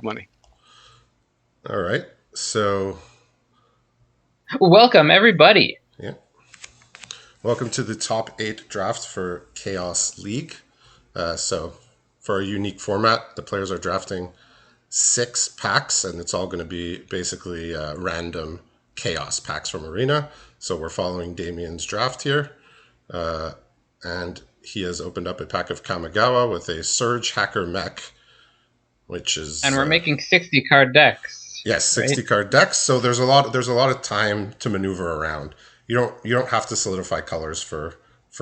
big money. All right. So, Welcome, everybody. yeah. Welcome to the top 8 draft for Chaos League. So, for a unique format, the players are drafting 6 packs, and it's all going to be basically random chaos packs from Arena. So, we're following Damian's draft here. And he has opened up a pack of Kamigawa with a Surge Hacker Mech, which is And we're making 60 card decks. yes, 60 right? card decks. So there's a lot of time to maneuver around. You don't have to solidify colors for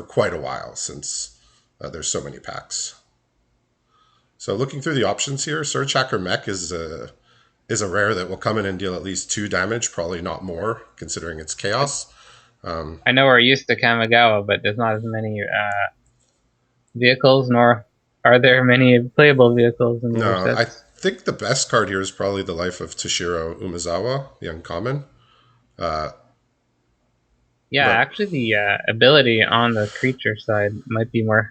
quite a while since there's so many packs. So looking through the options here, Surge Hacker Mech is a rare that will come in and deal at least 2 damage, probably not more, considering it's chaos. I know we're used to Kamigawa, but there's not as many vehicles, nor are there many playable vehicles in the other No, I sets. think the best card here is probably the Life of Toshiro Umezawa, the uncommon. Yeah, But actually, the ability on the creature side might be more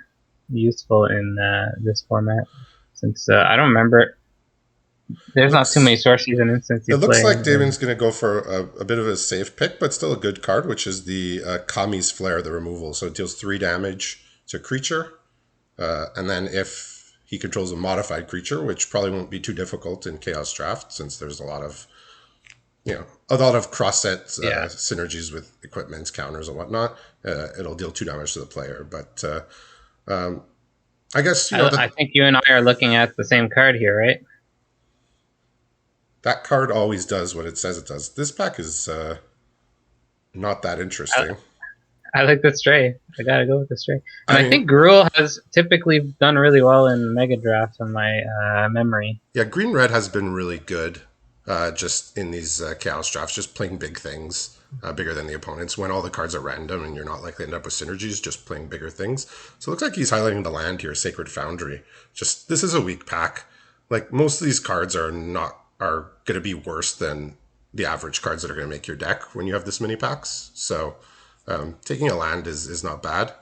useful in this format, since I don't remember. There's not too many looks source season instants It you looks play. like Damon's going to go for a bit of a safe pick, but still a good card, which is the Kami's Flare, the removal. So it deals 3 damage to creature. And then if he controls a modified creature, which probably won't be too difficult in Chaos Draft, since there's a lot of cross-set Yeah. synergies with equipments, counters, and whatnot, it'll deal 2 damage to the player. But I guess, I think you and I are looking at the same card here, right? that card always does what it says it does. This pack is not that interesting. I like the stray. I gotta go with the stray. And I I mean, think Gruul has typically done really well in Megadraft from my memory. yeah, Green Red has been really good just in these Chaos drafts, just playing big things, bigger than the opponents. When all the cards are random and you're not likely to end up with synergies, just playing bigger things. So it looks like he's highlighting the land here, Sacred Foundry. Just this is a weak pack. Like most of these cards are going to be worse than the average cards that are going to make your deck when you have this many packs. So taking a land is not bad.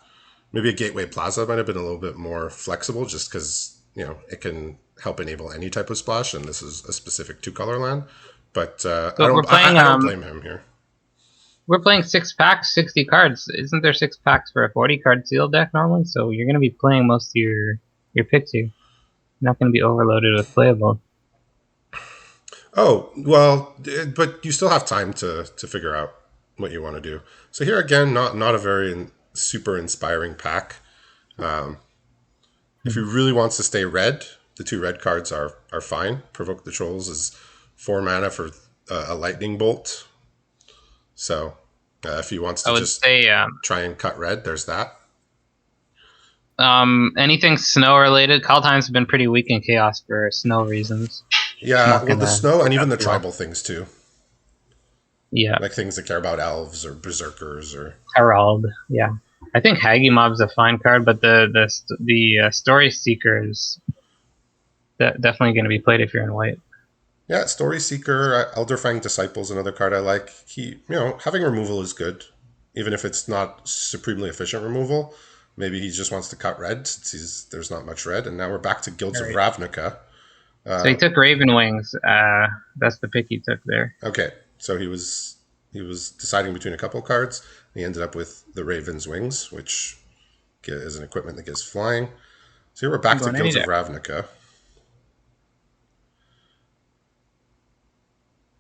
Maybe a Gateway Plaza might have been a little bit more flexible just because, it can help enable any type of splash, and this is a specific 2-color land. But But I don't blame him here. we're playing 6 packs, 60 cards. Isn't there 6 packs for a 40 card sealed deck normally? So you're gonna be playing most of your picks here. You're not gonna be overloaded with playable. Oh, well, but you still have time to figure out what you want to do. So here again, not a very super inspiring pack. If he really wants to stay red, the 2 red cards are fine. Provoke the Trolls is 4 mana for a lightning bolt. So if he wants I to would just say try and cut red, there's that. anything snow related. Kaldheim's have been pretty weak in chaos for snow reasons. Yeah, Not well, the gonna snow and work even out the too well. tribal things too, Yeah, like things that care about elves or berserkers or. Herald. Yeah, I think Haggy Mob's a fine card, but the Story Seeker is definitely going to be played if you're in white. Yeah, Story Seeker, Elderfang Disciple's another card I like. Having removal is good, even if it's not supremely efficient removal. Maybe he just wants to cut red since there's not much red. And now we're back to Guilds of Right. Ravnica. So he took Raven Wings. That's the pick he took there. Okay, so he was deciding between a couple cards. He ended up with the Raven's Wings, which is an equipment that gives flying. So here we're back to Going any Guilds of deck. Ravnica.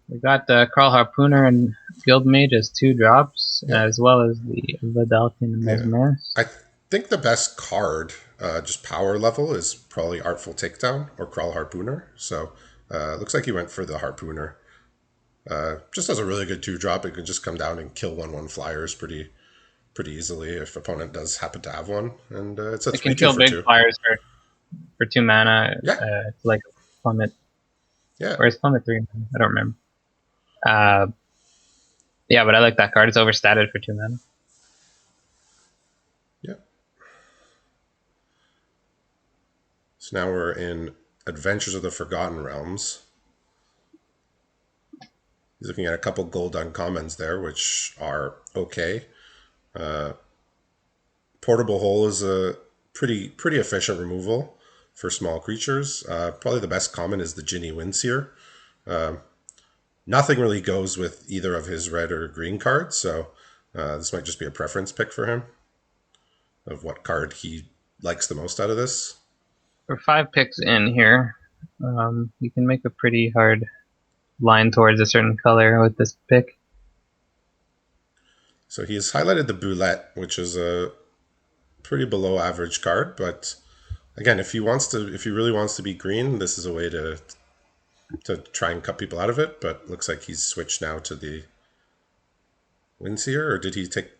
We got the Carl Harpooner and Guild Mage as 2 drops, Yeah. as well as the Vidalkin and Mesmerus. I think the best card, just power level, is probably Artful Takedown or Kral Harpooner. So looks like he went for the Harpooner. Just as a really good 2-drop, it can just come down and kill 1/1 flyers pretty easily if opponent does happen to have one. And it's a It can 3/2 kill for big 2. flyers for 2 mana. Yeah. It's like Plummet. Yeah. Or is Plummet 3 mana? I don't remember. Yeah, but I like that card. It's overstated for 2 mana. Yeah. So now we're in Adventures of the Forgotten Realms. He's looking at a couple gold uncommons there, which are okay. Portable Hole is a pretty efficient removal for small creatures. Probably the best common is the Ginny Windseer. Nothing really goes with either of his red or green cards, so this might just be a preference pick for him of what card he likes the most out of this. We're 5 picks in here. You can make a pretty hard line towards a certain color with this pick. So he has highlighted the Boulette, which is a pretty below average card, but again, if he really wants to be green, this is a way to try and cut people out of it. But looks like he's switched now to the Windseer, or did he take?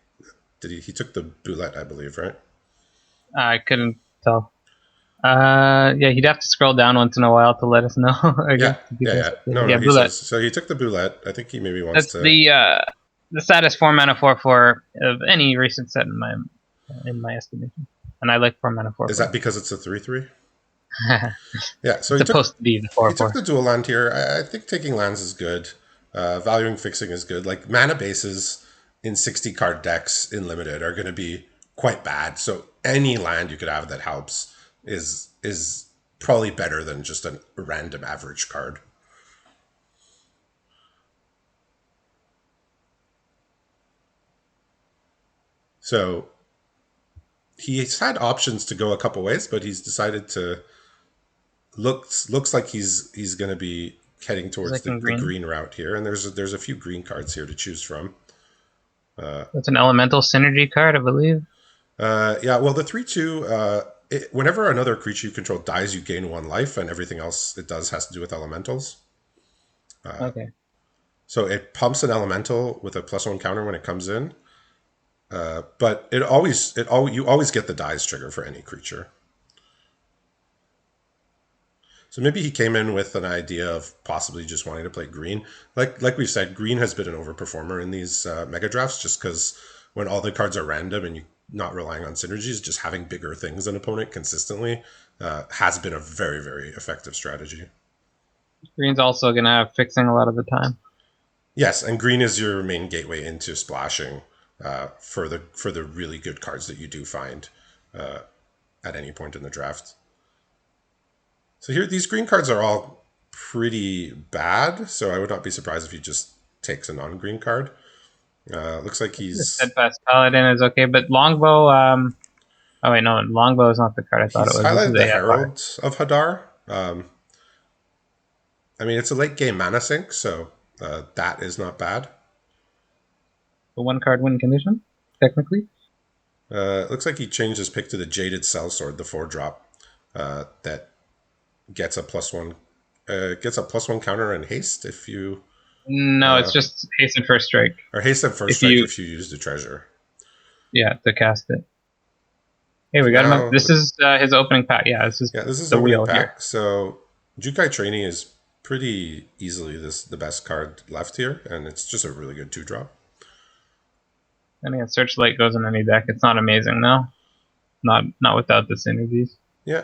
He took the Boulette, I believe, right? I couldn't tell. Yeah, he'd have to scroll down once in a while to let us know. I guess. Yeah. No. He Boulette. says so. He took the Boulette. I think he maybe wants That's to. The saddest 4-mana 4/4 of any recent set in my estimation. And I like 4-mana 4/4. Is that because it's a 3/3? Yeah. So it's supposed to be the 4/4. He took the dual land here. I think taking lands is good. Valuing fixing is good. Like mana bases in 60 card decks in limited are going to be quite bad. So any land you could have that helps is probably better than just a random average card. So he's had options to go a couple ways, but he's decided to looks like he's going to be heading towards the green route here, and there's a few green cards here to choose from. That's an elemental synergy card, I believe. Yeah, well, the 3/2. Whenever another creature you control dies, you gain 1 life, and everything else it does has to do with elementals. Okay. So it pumps an elemental with a +1 counter when it comes in, but you always get the dies trigger for any creature. So maybe he came in with an idea of possibly just wanting to play green. Like we've said, green has been an overperformer in these mega drafts just because when all the cards are random and you're not relying on synergies, just having bigger things than opponent consistently has been a very, very effective strategy. Green's also going to have fixing a lot of the time. Yes, and green is your main gateway into splashing for the really good cards that you do find at any point in the draft. So here, these green cards are all pretty bad, so I would not be surprised if he just takes a non-green card. Looks like he's... Steadfast Paladin is okay, but Longbow... Oh wait, no, Longbow is not the card I thought it was. He's highlighted the Herald of Hadar. I mean, it's a late game mana sink, so that is not bad. The 1-card win condition, technically. Looks like he changed his pick to the Jaded Sellsword, the 4-drop that gets a +1 counter and haste if you. No, it's just haste and first strike. Or haste and first strike if you use the treasure. Yeah, to cast it. Hey, we got him up. This is his opening pack. Yeah, this is the wheel pack. Here. So Jukai Trainee is pretty easily the best card left here, and it's just a really good 2-drop. I think Searchlight goes in any deck. It's not amazing, though. Not without the synergies. Yeah.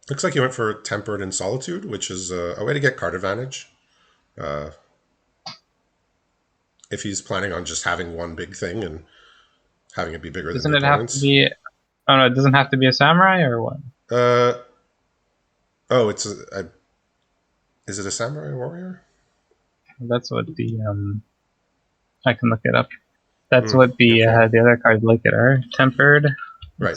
Looks like he went for Tempered and Solitude, which is a way to get card advantage. If he's planning on just having one big thing and having it be bigger than the opponents. Doesn't it have to be... Oh, no, it doesn't have to be a samurai, or what? Is it a samurai warrior? That's what the... I can look it up. That's what the other cards like it are. Tempered. Right.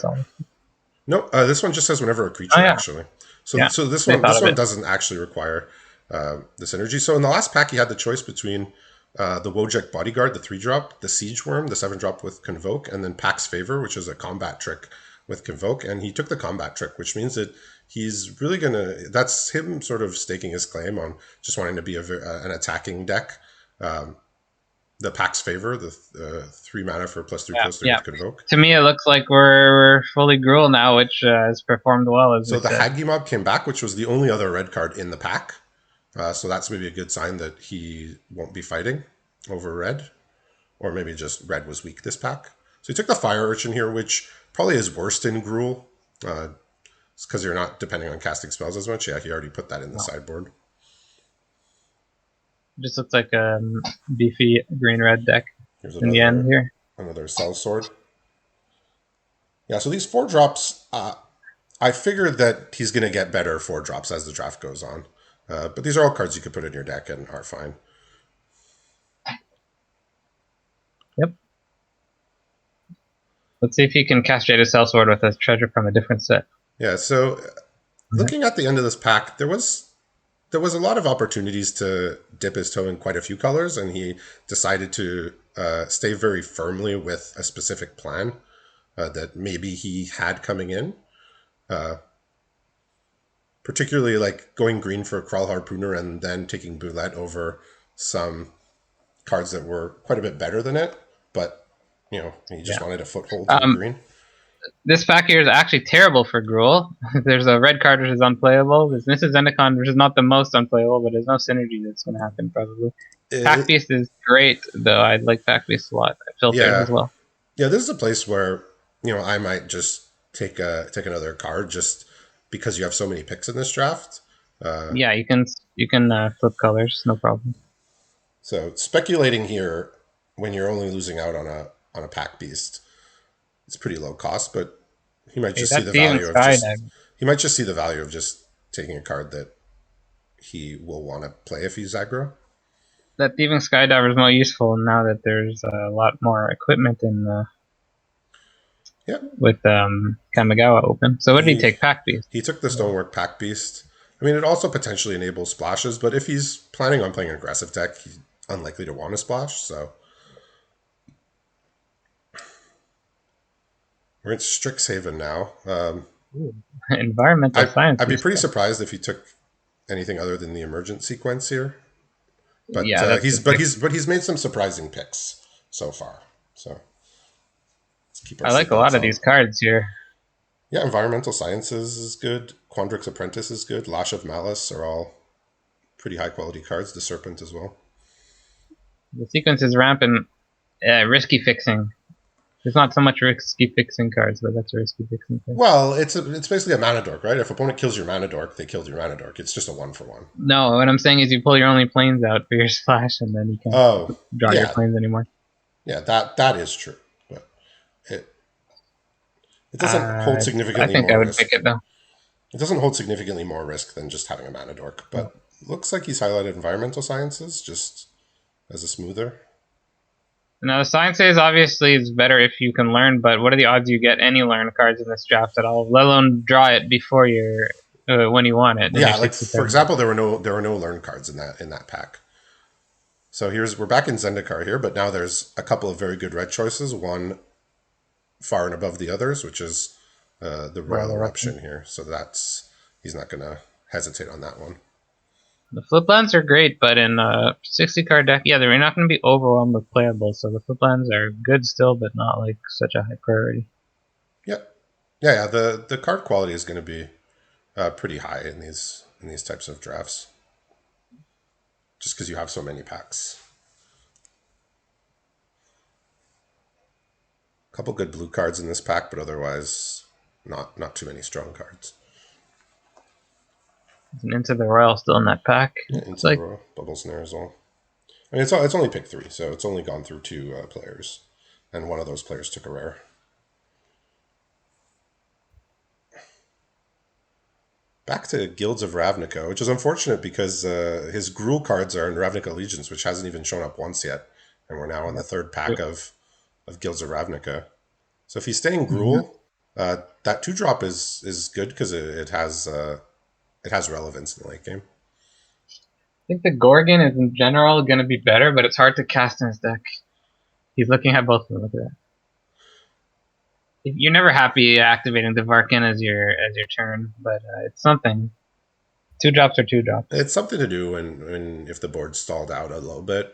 No, this one just says whenever a creature, actually. So this one doesn't actually require the synergy. So in the last pack, he had the choice between the Wojek Bodyguard, the 3-drop, the Siege Worm, the 7-drop with Convoke, and then Pax Favor, which is a combat trick with Convoke. And he took the combat trick, which means that he's really going to... That's him sort of staking his claim on just wanting to be an attacking deck. The Pax Favor, the 3 mana for +3/+3 with Convoke. To me, it looks like we're fully Gruul now, which has performed well. So the Hagi Mob came back, which was the only other red card in the pack. So that's maybe a good sign that he won't be fighting over red. Or maybe just red was weak this pack. So he took the Fire Urchin here, which probably is worst in Gruul. It's because you're not depending on casting spells as much. Yeah, he already put that in the sideboard. Just looks like a beefy green-red deck in the end here. Another Sellsword. Yeah, so these 4-drops, I figured that he's going to get better 4 drops as the draft goes on. But these are all cards you could put in your deck and are fine. Yep. Let's see if he can castrate a sellsword with a treasure from a different set. Yeah, so looking at the end of this pack, there was a lot of opportunities to dip his toe in quite a few colors, and he decided to stay very firmly with a specific plan that maybe he had coming in. Particularly like going green for a Crawl Harpooner and then taking Boulette over some cards that were quite a bit better than it, but he just Yeah. wanted a foothold to the green. This pack here is actually terrible for Gruul. There's a red card which is unplayable. There's Mrs. Zendikon, which is not the most unplayable, but there's no synergy that's going to happen probably. Pack It, Beast is great, though. I like Pack Beast a lot. Filters yeah, as well. yeah. This is a place where I might just take another card just because you have so many picks in this draft. Yeah, you can flip colors, no problem. So speculating here when you're only losing out on a pack beast, it's pretty low cost, but he might Hey, just see that the Thieving value of just Skydive. he might just see the value of just taking a card that he will want to play if he's aggro. That Thieving Skydiver is more useful now that there's a lot more equipment Yeah, with Kamigawa open. So what did he he take? Pack Beast. he took the Stonework Pack Beast. I mean, it also potentially enables splashes, but if he's planning on playing an aggressive deck, he's unlikely to want to splash. So we're in Strixhaven now. Ooh. Environmental I'd be sciences. pretty surprised if he took anything other than the emergent sequence here. But Yeah, that's the big. he's made some surprising picks so far. So let's keep our I like a lot seatbelts of on. these cards here. Yeah, environmental sciences is good. Quandrix Apprentice is good. Lash of Malice are all pretty high quality cards. The Serpent as well. The sequence is rampant. Risky fixing. There's not so much risky fixing cards, but that's a risky fixing card. Well, it's basically a mana dork, right? If opponent kills your mana dork, they killed your mana dork. It's just a 1-for-1. No, what I'm saying is you pull your only planes out for your splash, and then you can't Oh, draw your yeah, planes anymore. yeah, that is true, but it it doesn't hold I significantly think I more would pick risk. it though. It doesn't hold significantly more risk than just having a mana dork, No. but looks like he's highlighted environmental sciences just as a smoother. Now the sciences obviously is better if you can learn, but what are the odds you get any learn cards in this draft at all? Let alone draw it before you're when you want it in your Yeah, like 60 for card. example, there were no learn cards in that pack. So we're back in Zendikar here, but now there's a couple of very good red choices. One far and above the others, which is the Royal Royal Eruption. Eruption here. So he's not going to hesitate on that one. The flip lands are great, but in a 60 card deck, yeah, they're not going to be overwhelmed with playables. So the flip lands are good still, but not like such a high priority. Yep. Yeah. The card quality is going to be pretty high in these types of drafts, just because you have so many packs. A couple good blue cards in this pack, but otherwise not too many strong cards. There's an Into the Royal still in that pack. Yeah, It's into the like row, bubble snare as well. I mean, it's only pick 3, so it's only gone through 2 players, and one of those players took a rare. Back to Guilds of Ravnica, which is unfortunate because his Gruul cards are in Ravnica Allegiance, which hasn't even shown up once yet, and we're now on the third pack of Guilds of Ravnica. So if he's staying Mhm. Gruul, that 2-drop is good because it has relevance in the late game. I think the Gorgon is in general going to be better, but it's hard to cast in his deck. He's looking at both of them. Look at that. You're never happy activating the Varkin as your turn, but it's something. 2 drops are 2 drops. It's something to do when if the board's stalled out a little bit.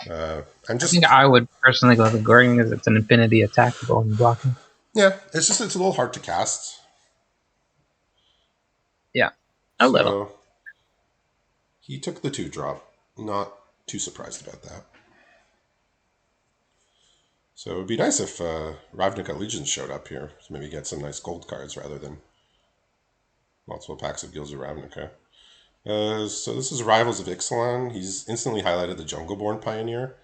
I'm I think just I would personally go with the Gorgon because it's an infinity attackable and blocking. Yeah, it's a little hard to cast. Yeah, a little. So he took the 2-drop. Not too surprised about that. So it would be nice if Ravnica Legions showed up here to maybe get some nice gold cards rather than multiple packs of Guilds of Ravnica. So this is Rivals of Ixalan. He's instantly highlighted the Jungleborn Pioneer.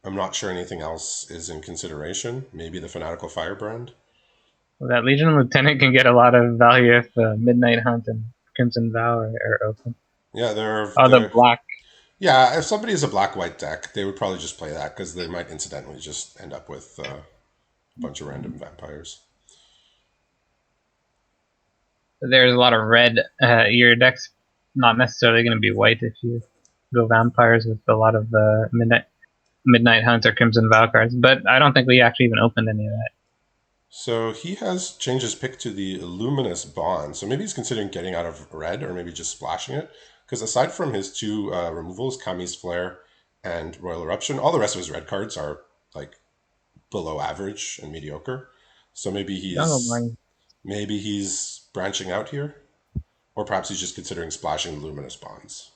I'm not sure anything else is in consideration. Maybe the Fanatical Firebrand. Well, that Legion Lieutenant can get a lot of value if Midnight Hunt and Crimson Vow are open. Yeah, Oh, the they're black. yeah. If somebody is a black white deck, they would probably just play that because they might incidentally just end up with a bunch of random vampires. There's a lot of red. Your deck's not necessarily going to be white if you go vampires with a lot of Midnight Hunt or Crimson Vow cards. But I don't think we actually even opened any of that. So he has changed his pick to the Luminous Bond. So maybe he's considering getting out of red or maybe just splashing it. Because aside from his two removals, Kami's Flare and Royal Eruption, all the rest of his red cards are like below average and mediocre. So Jungle Morning. maybe he's branching out here, or perhaps he's just considering splashing Luminous Bonds.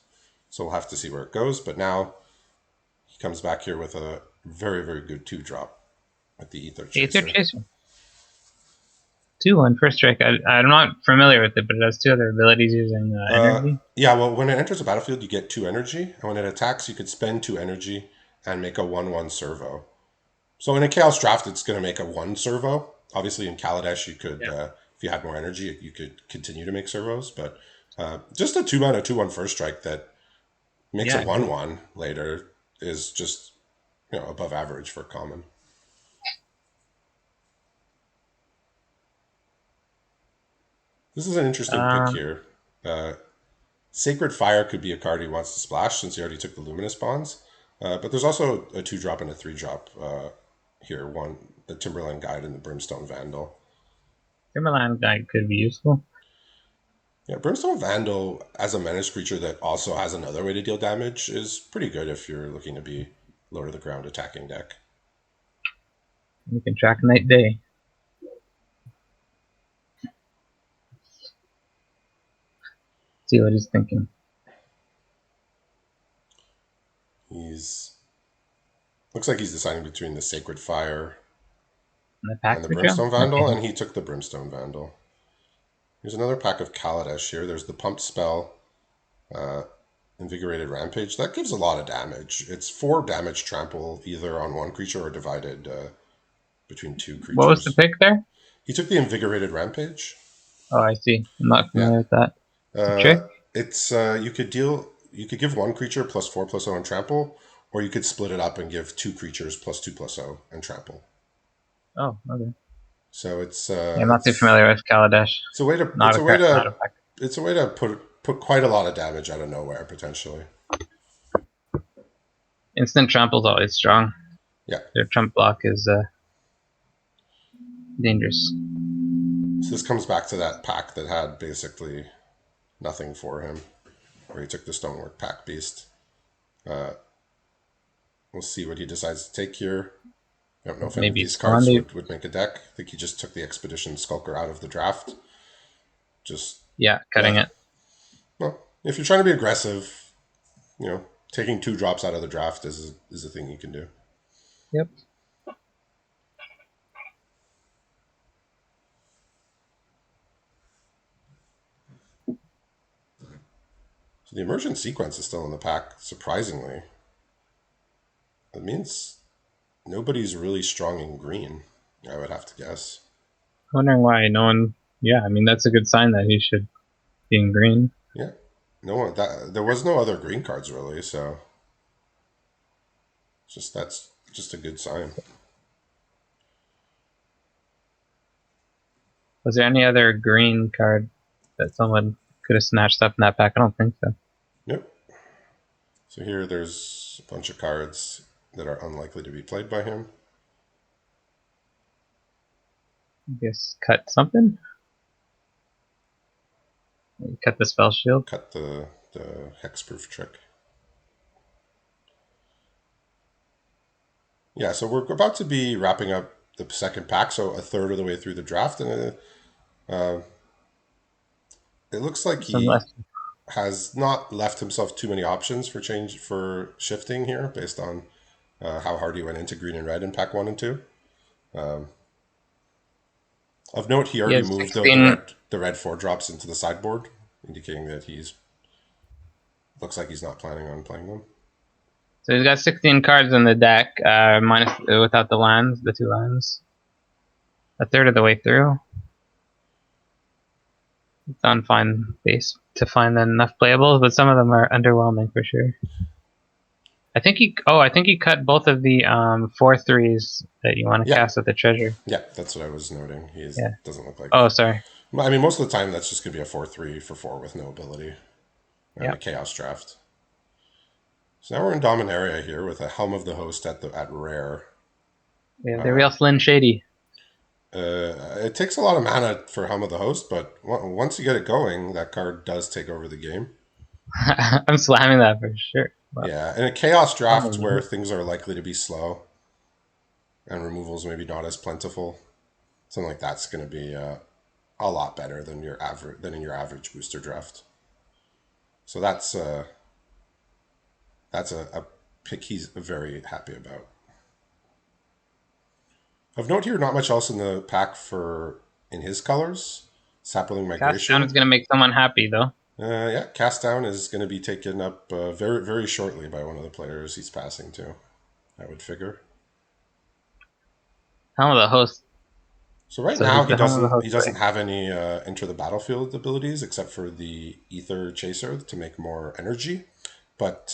So we'll have to see where it goes. But now he comes back here with a very, very good 2-drop with the Ether Aether Chaser. Chaser. 2-1 first strike. I'm not familiar with it, but it has two other abilities using energy. Yeah, well, when it enters a battlefield, you get 2 energy, and when it attacks, you could spend 2 energy and make a 1/1 servo. So in a Chaos Draft, it's going to make a 1 servo. Obviously, in Kaladesh, you could, Yeah. if you had more energy, you could continue to make servos. But just a 2-mana 2/1 first strike that makes a Yeah, good. 1/1 later is just above average for common. This is an interesting pick Um, here. Uh, Sacred Fire could be a card he wants to splash since he already took the Luminous Bonds. But there's also a 2-drop and a 3-drop here. One, the Timberland Guide and the Brimstone Vandal. Timberland Guide could be useful. Yeah, Brimstone Vandal as a menace creature that also has another way to deal damage is pretty good if you're looking to be low to the ground attacking deck. You can track Night Day. See what he's thinking. He's looks like he's deciding between the Sacred Fire And the and pack the ritual? Brimstone Vandal, Okay. and he took the Brimstone Vandal. Here's another pack of Kaladesh here. There's the Pump Spell, Invigorated Rampage. That gives a lot of damage. It's 4 damage trample either on one creature or divided between 2 What was the creatures. pick there? He took the Invigorated Rampage. Oh, I see. I'm not Yeah. familiar with that. It's a Uh, trick? it's you could give one creature +4/+0 and trample, or you could split it up and give 2 creatures +2/+0 and trample. Oh, okay. So Yeah, I'm not too familiar with Kaladesh. it's a way to Not a not a pack. put quite a lot of damage out of nowhere potentially. Instant trample's always strong. Yeah. Their trump block is dangerous. So this comes back to that pack that had basically nothing for him, where he took the Stonework Pack Beast. We'll see what he decides to take here. I don't know if any of Maybe these cards Squandy. would make a deck. I think he just took the Expedition Skulker out of the draft. Just, Yeah, cutting yeah. it. Well, if you're trying to be aggressive, taking 2 drops out of the draft is a thing you can do. Yep. So the Emergent Sequence is still in the pack, surprisingly. That means nobody's really strong in green, I would have to guess. Wondering why no one. Yeah, I mean that's a good sign that he should be in green. Yeah. No one there was no other green cards really, so that's just a good sign. Was there any other green card that someone could have snatched up in that pack? I don't think so. Yep. So here there's a bunch of cards that are unlikely to be played by him. I guess cut something. Cut the spell shield. Cut the hexproof trick. Yeah, so we're about to be wrapping up the second pack, so a third of the way through the draft, and it looks like Some he less. has not left himself too many options for shifting here, based on how hard he went into green and red in pack 1 and 2. Of note, he He already has moved the 16. red 4-drops into the sideboard, indicating that he's looks like he's not planning on playing them. So he's got 16 cards in the deck, minus without the lands, the 2 lands. A third of the way through. It's on fine base to find enough playables, but some of them are underwhelming for sure. I think he cut both of the 4/3s that you want to Yeah, cast with the treasure. yeah, that's what I was noting. Yeah. Doesn't look like Oh, that. sorry. I mean, most of the time that's just gonna be a 4/3 for 4 with no ability and Yeah. a chaos draft. So now we're in Dominaria here with a Helm of the Host at rare. We have the Uh, real Slim Shady. it takes a lot of mana for Helm of the Host, but once you get it going, that card does take over the game. I'm slamming that for sure. Wow. Yeah, in a chaos draft where Oh, things are likely to be slow and removals maybe not as plentiful, something like that's going to be a lot better than your average than in your average booster draft. So that's a pick he's very happy about. Of note here, not much else in the pack for in his colors. Sapling Cast down is Migration. gonna make someone happy though. Yeah, Cast Down is going to be taken up very shortly by one of the players he's passing to. I would figure. Helm of the Host. So right So now he's the Helm of the Host he play. doesn't have any enter the battlefield abilities except for the Ether Chaser to make more energy. But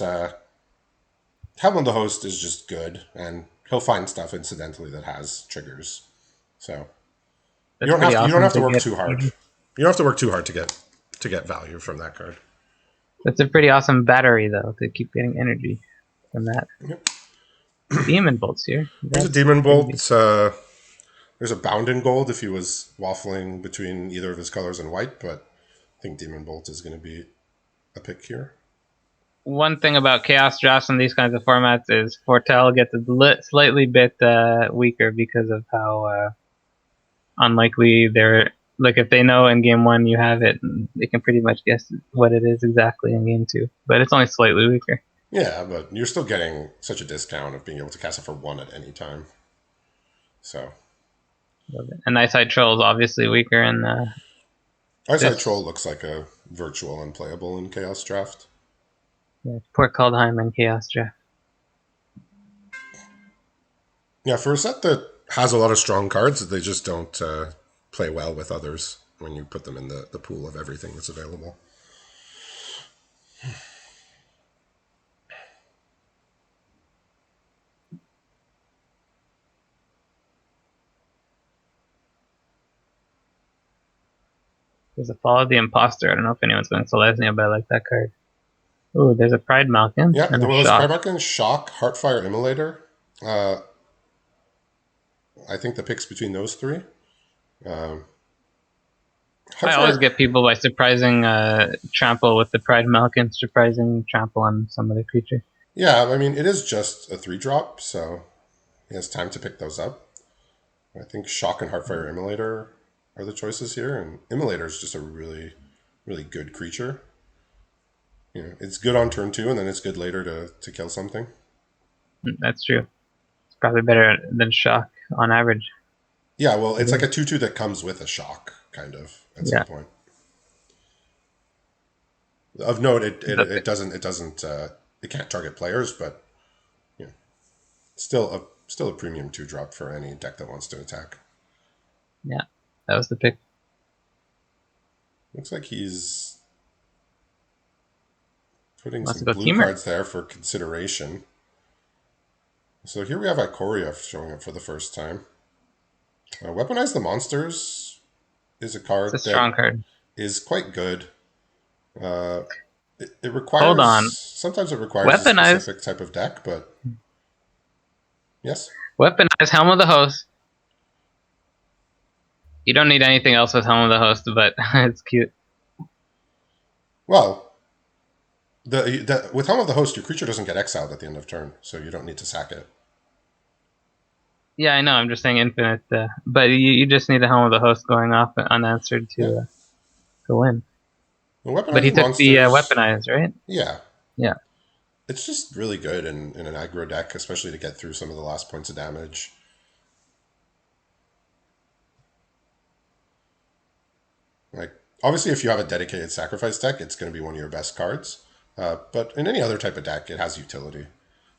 Helm of the Host is just good, and he'll find stuff incidentally that has triggers. So That's pretty you don't awesome have to to work get. too hard. You don't have to work too hard to get value from that card. That's a pretty awesome battery though to keep getting energy from that. Yep. Demon bolts here. There's a That's Demon crazy. Bolt. There's a Bound in Gold if he was waffling between either of his colors and white, but I think Demon Bolt is going to be a pick here. One thing about chaos drafts in these kinds of formats is Fortel gets a slightly bit weaker because of how unlikely they're. Like if they know in game one you have it, they can pretty much guess what it is exactly in game two. But it's only slightly weaker. Yeah, but you're still getting such a discount of being able to cast it for one at any time. So, And Eyesight Troll is obviously weaker in Eyesight Troll this. looks like a virtual unplayable in Chaos Draft. Yeah, poor Kaldheim and Chaos Draft. Yeah, for a set that has a lot of strong cards, they just don't play well with others when you put them in the pool of everything that's available. There's a Fall of the Imposter. I don't know if anyone's going to Selesnya, but I like that card. Ooh, there's a Pride Malkin Yeah, and there a was Shock. Primarch Shock, Heartfire Immolator. Uh, I think the picks between those three. Um, I always Heartfire, get people by surprising trample with the Pride Malkin, surprising trample on some other creature. yeah, I mean, it is just a 3-drop, so he has time to pick those up. I think Shock and Heartfire Immolator are the choices here, and Immolator is just a really good creature. You know, it's good on turn 2, and then it's good later to kill something. That's true. It's probably better than Shock on average. Yeah, well, it's like a 2/2 that comes with a shock, kind of, at some Yeah. point. Of note, The, it doesn't it can't target players, but you know, still a premium 2-drop for any deck that wants to attack. yeah, that was the pick. Looks like he's putting Wants some to go blue Teamer. cards there for consideration. So here we have Ikoria showing up for the first time. Weaponize the Monsters is a It's a card strong that card. is quite good. Uh, it Hold requires on. sometimes it requires a Weaponize. specific type of deck, but yes. Weaponize Helm of the Host. You don't need anything else with Helm of the Host, but it's cute. Well, with Helm of the Host, your creature doesn't get exiled at the end of turn, so you don't need to sack it. Yeah, I know. I'm just saying infinite, but you just need a Helm of the Host going off unanswered Yeah. to win. And But Weaponize he the took the Monsters, weaponize, right? yeah, Yeah, it's just really good in an aggro deck, especially to get through some of the last points of damage. Like, obviously, if you have a dedicated sacrifice deck, it's going to be one of your best cards. But in any other type of deck, it has utility.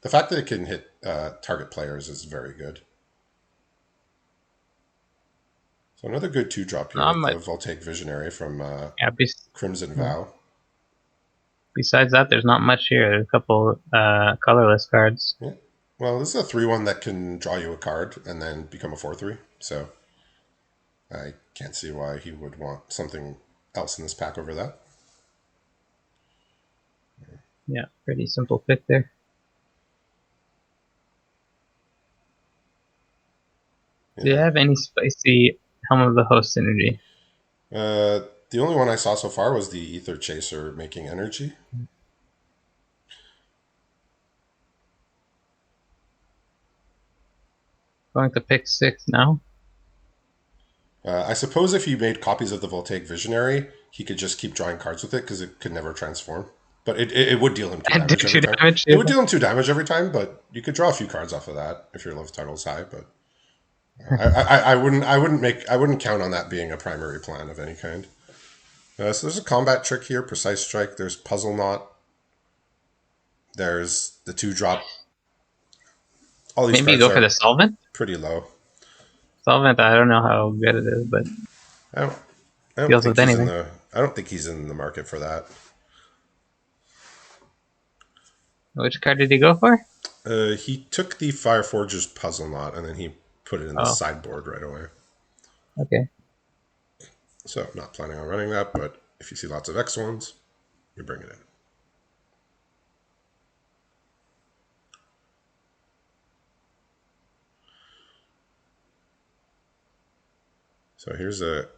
The fact that it can hit target players is very good. So another good 2-drop here Not with the much. Voltaic Visionary from Yeah, Crimson yeah. Vow. Besides that, there's not much here. There's a couple colorless cards. Yeah. Well, this is a 3-1 that can draw you a card and then become a 4-3. So I can't see why he would want something else in this pack over that. Yeah, pretty simple pick there. Do you Yeah. have any spicy Helm of the Host synergy? The only one I saw so far was the Ether Chaser making energy. Going to pick 6 now. I suppose if he made copies of the Voltaic Visionary, he could just keep drawing cards with it because it could never transform. But it would deal him 2 And do damage every 2 time. damage. It Yeah. would deal him 2 damage every time, but you could draw a few cards off of that if your love title's high. But I wouldn't count on that being a primary plan of any kind. So there's a combat trick here, Precise Strike. There's Puzzle Knot. There's the 2-drop. All these Maybe you cards go for the are Solvent. pretty low. Solvent, I don't know how good it is, but I don't. I don't deals think with he's in anything. the. I don't think he's in the market for that. Which card did he go for? He took the Fireforger's Puzzle Knot and then he put it in the Oh, sideboard right away. okay. So not planning on running that, but if you see lots of X ones, you bring it in. So here's a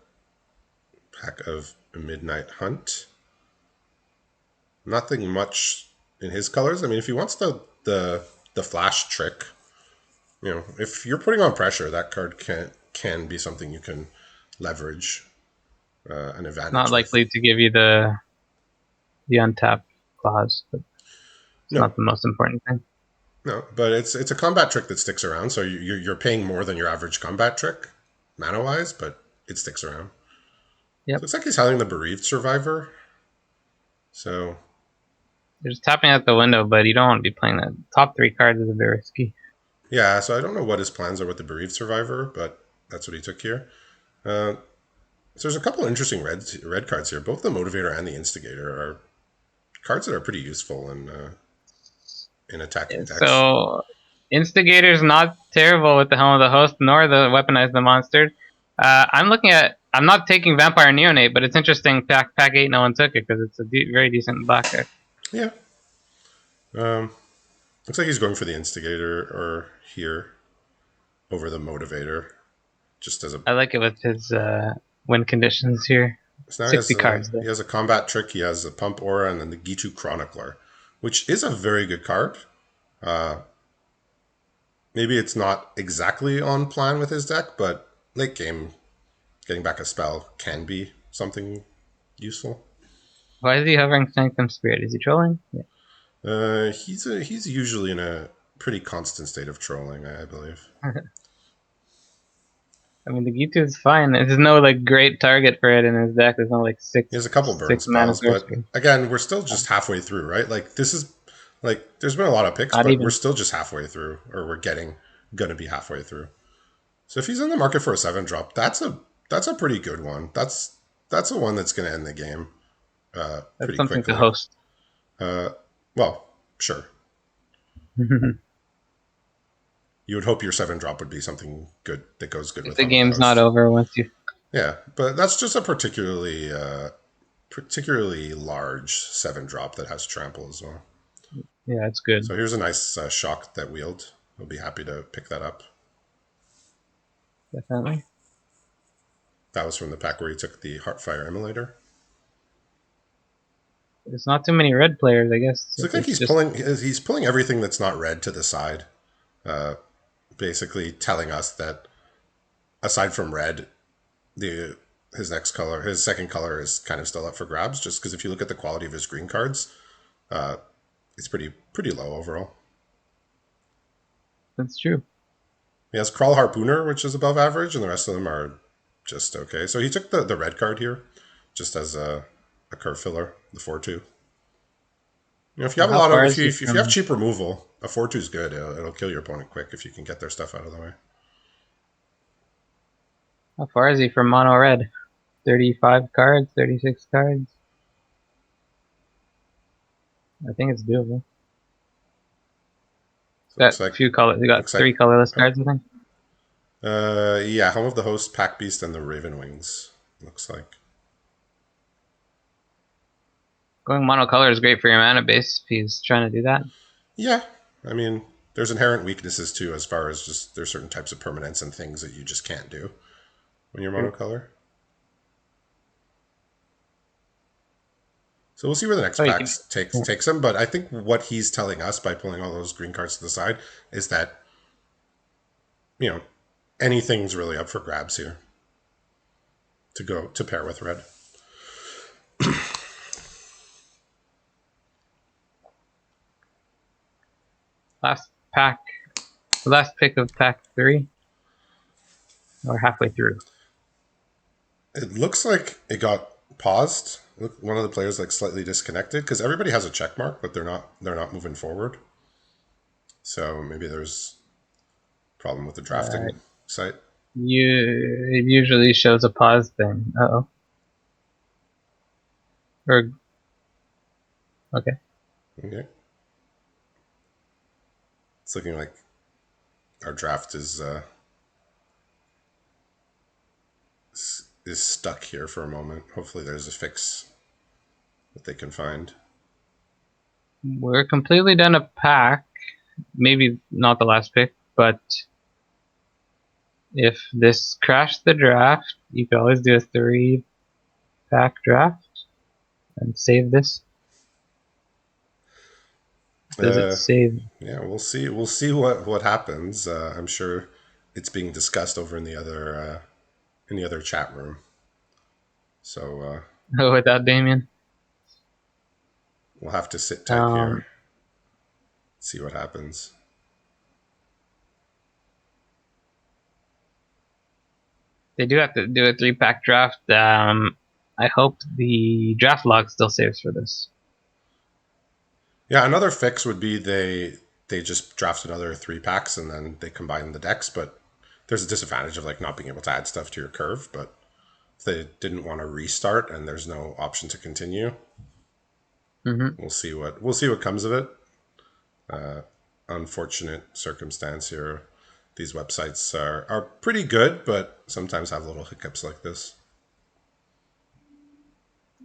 pack of Midnight Hunt. Nothing much in his colors. I mean, if he wants the flash trick, if you're putting on pressure, that card can be something you can leverage an Not advantage with. likely to give you the untap clause, but it's No, not the most important thing. no, but it's a combat trick that sticks around. So you're paying more than your average combat trick, mana wise, but it sticks around. So Yep. looks like he's highlighting the Bereaved Survivor. So You're just tapping out the window, but you don't want to be playing the top 3 cards is a bit risky. yeah, so I don't know what his plans are with the Bereaved Survivor, but that's what he took here. So there's a couple of interesting red cards here. Both the Motivator and the Instigator are cards that are pretty useful in attacking decks. So Instigator's not terrible with the Helm of the Host, nor the Weaponize the Monster. I'm not taking Vampire Neonate, but it's interesting. Pack 8, no one took it because it's a very decent black card. Yeah. Looks like he's going for the Instigator or here over the Motivator, just as a. I like it with his win conditions here. So now 60 cards he there. has a combat trick. He has a Pump Aura and then the Gitu Chronicler, which is a very good card. Maybe it's not exactly on plan with his deck, but late game, getting back a spell can be something useful. Why is he hovering Sanctum Spirit? Is he trolling? Yeah. He's usually in a pretty constant state of trolling, I believe. I mean, the Gitu is fine. There's no great target for it in his deck. There's no He has six a couple burn mana spells, but sorcery. again, we're still just halfway through, right? Like this is there's been a lot of picks, Not but we're even. still just halfway through, or we're gonna be halfway through. So if he's in the market for a 7-drop, that's a pretty good one. That's a one that's gonna end the game That's pretty something to quickly. host. Well, sure. You would hope your 7-drop would be something good that goes good If with the Helm of the game's not Host. over once you. Yeah, but that's just a particularly large 7-drop that has trample as well. Yeah, it's good. So here's a nice shock that wield. We'll be happy to pick that up. Definitely. That was from the pack where he took the Heartfire Emulator. There's not too many red players, I guess. So it looks like It's just he's pulling everything that's not red to the side, basically telling us that aside from red, the his second color is kind of still up for grabs. Just because if you look at the quality of his green cards, it's pretty low overall. that's true. He has Crawl Harpooner, which is above average, and the rest of them are just okay. So he took the red card here, just as a curve filler, the 4/2. If you have a How lot of far is he if you have from? cheap removal, a 4/2 is good. It'll kill your opponent quick if you can get their stuff out of the way. How far is he from mono red? 35 cards, 36 cards. I think it's doable. So it Got looks like few colors. We got looks like 3 colorless cards, I think. yeah, Home of the Host, Pack Beast, and the Raven Wings. Looks like. Going monocolor is great for your mana base if he's trying to do that. Yeah, I mean, there's inherent weaknesses too, as far as just there's certain types of permanents and things that you just can't do when you're True. monocolor. So we'll see where the next Oh, you can. packs takes him. But I think what he's telling us by pulling all those green cards to the side is that you know anything's really up for grabs here to go to pair with red. Last pack. The last pick of pack 3. Or halfway through. It looks like it got paused. Look, one of the players like slightly disconnected because everybody has a check mark, but they're not moving forward. So maybe there's a problem with the Uh, drafting site. it usually shows a pause thing. Uh-oh. Or, okay. Okay, it's looking like our draft is stuck here for a moment. Hopefully, there's a fix that they can find. We're completely done a pack. Maybe not the last pick, but if this crashed the draft, you could always do a 3-pack draft and save this. Does it Uh, save? yeah, we'll see. We'll see what happens. I'm sure it's being discussed over in the other chat room. So Without Damian? we'll have to sit tight here, Um, see what happens. they do have to do a 3-pack draft. I hope the draft log still saves for this. Yeah, another fix would be they just draft another 3 packs and then they combine the decks, but there's a disadvantage of like not being able to add stuff to your curve, but if they didn't want to restart and there's no option to continue, Mm-hmm. we'll see what comes of it. Unfortunate circumstance here. These websites are pretty good, but sometimes have little hiccups like this.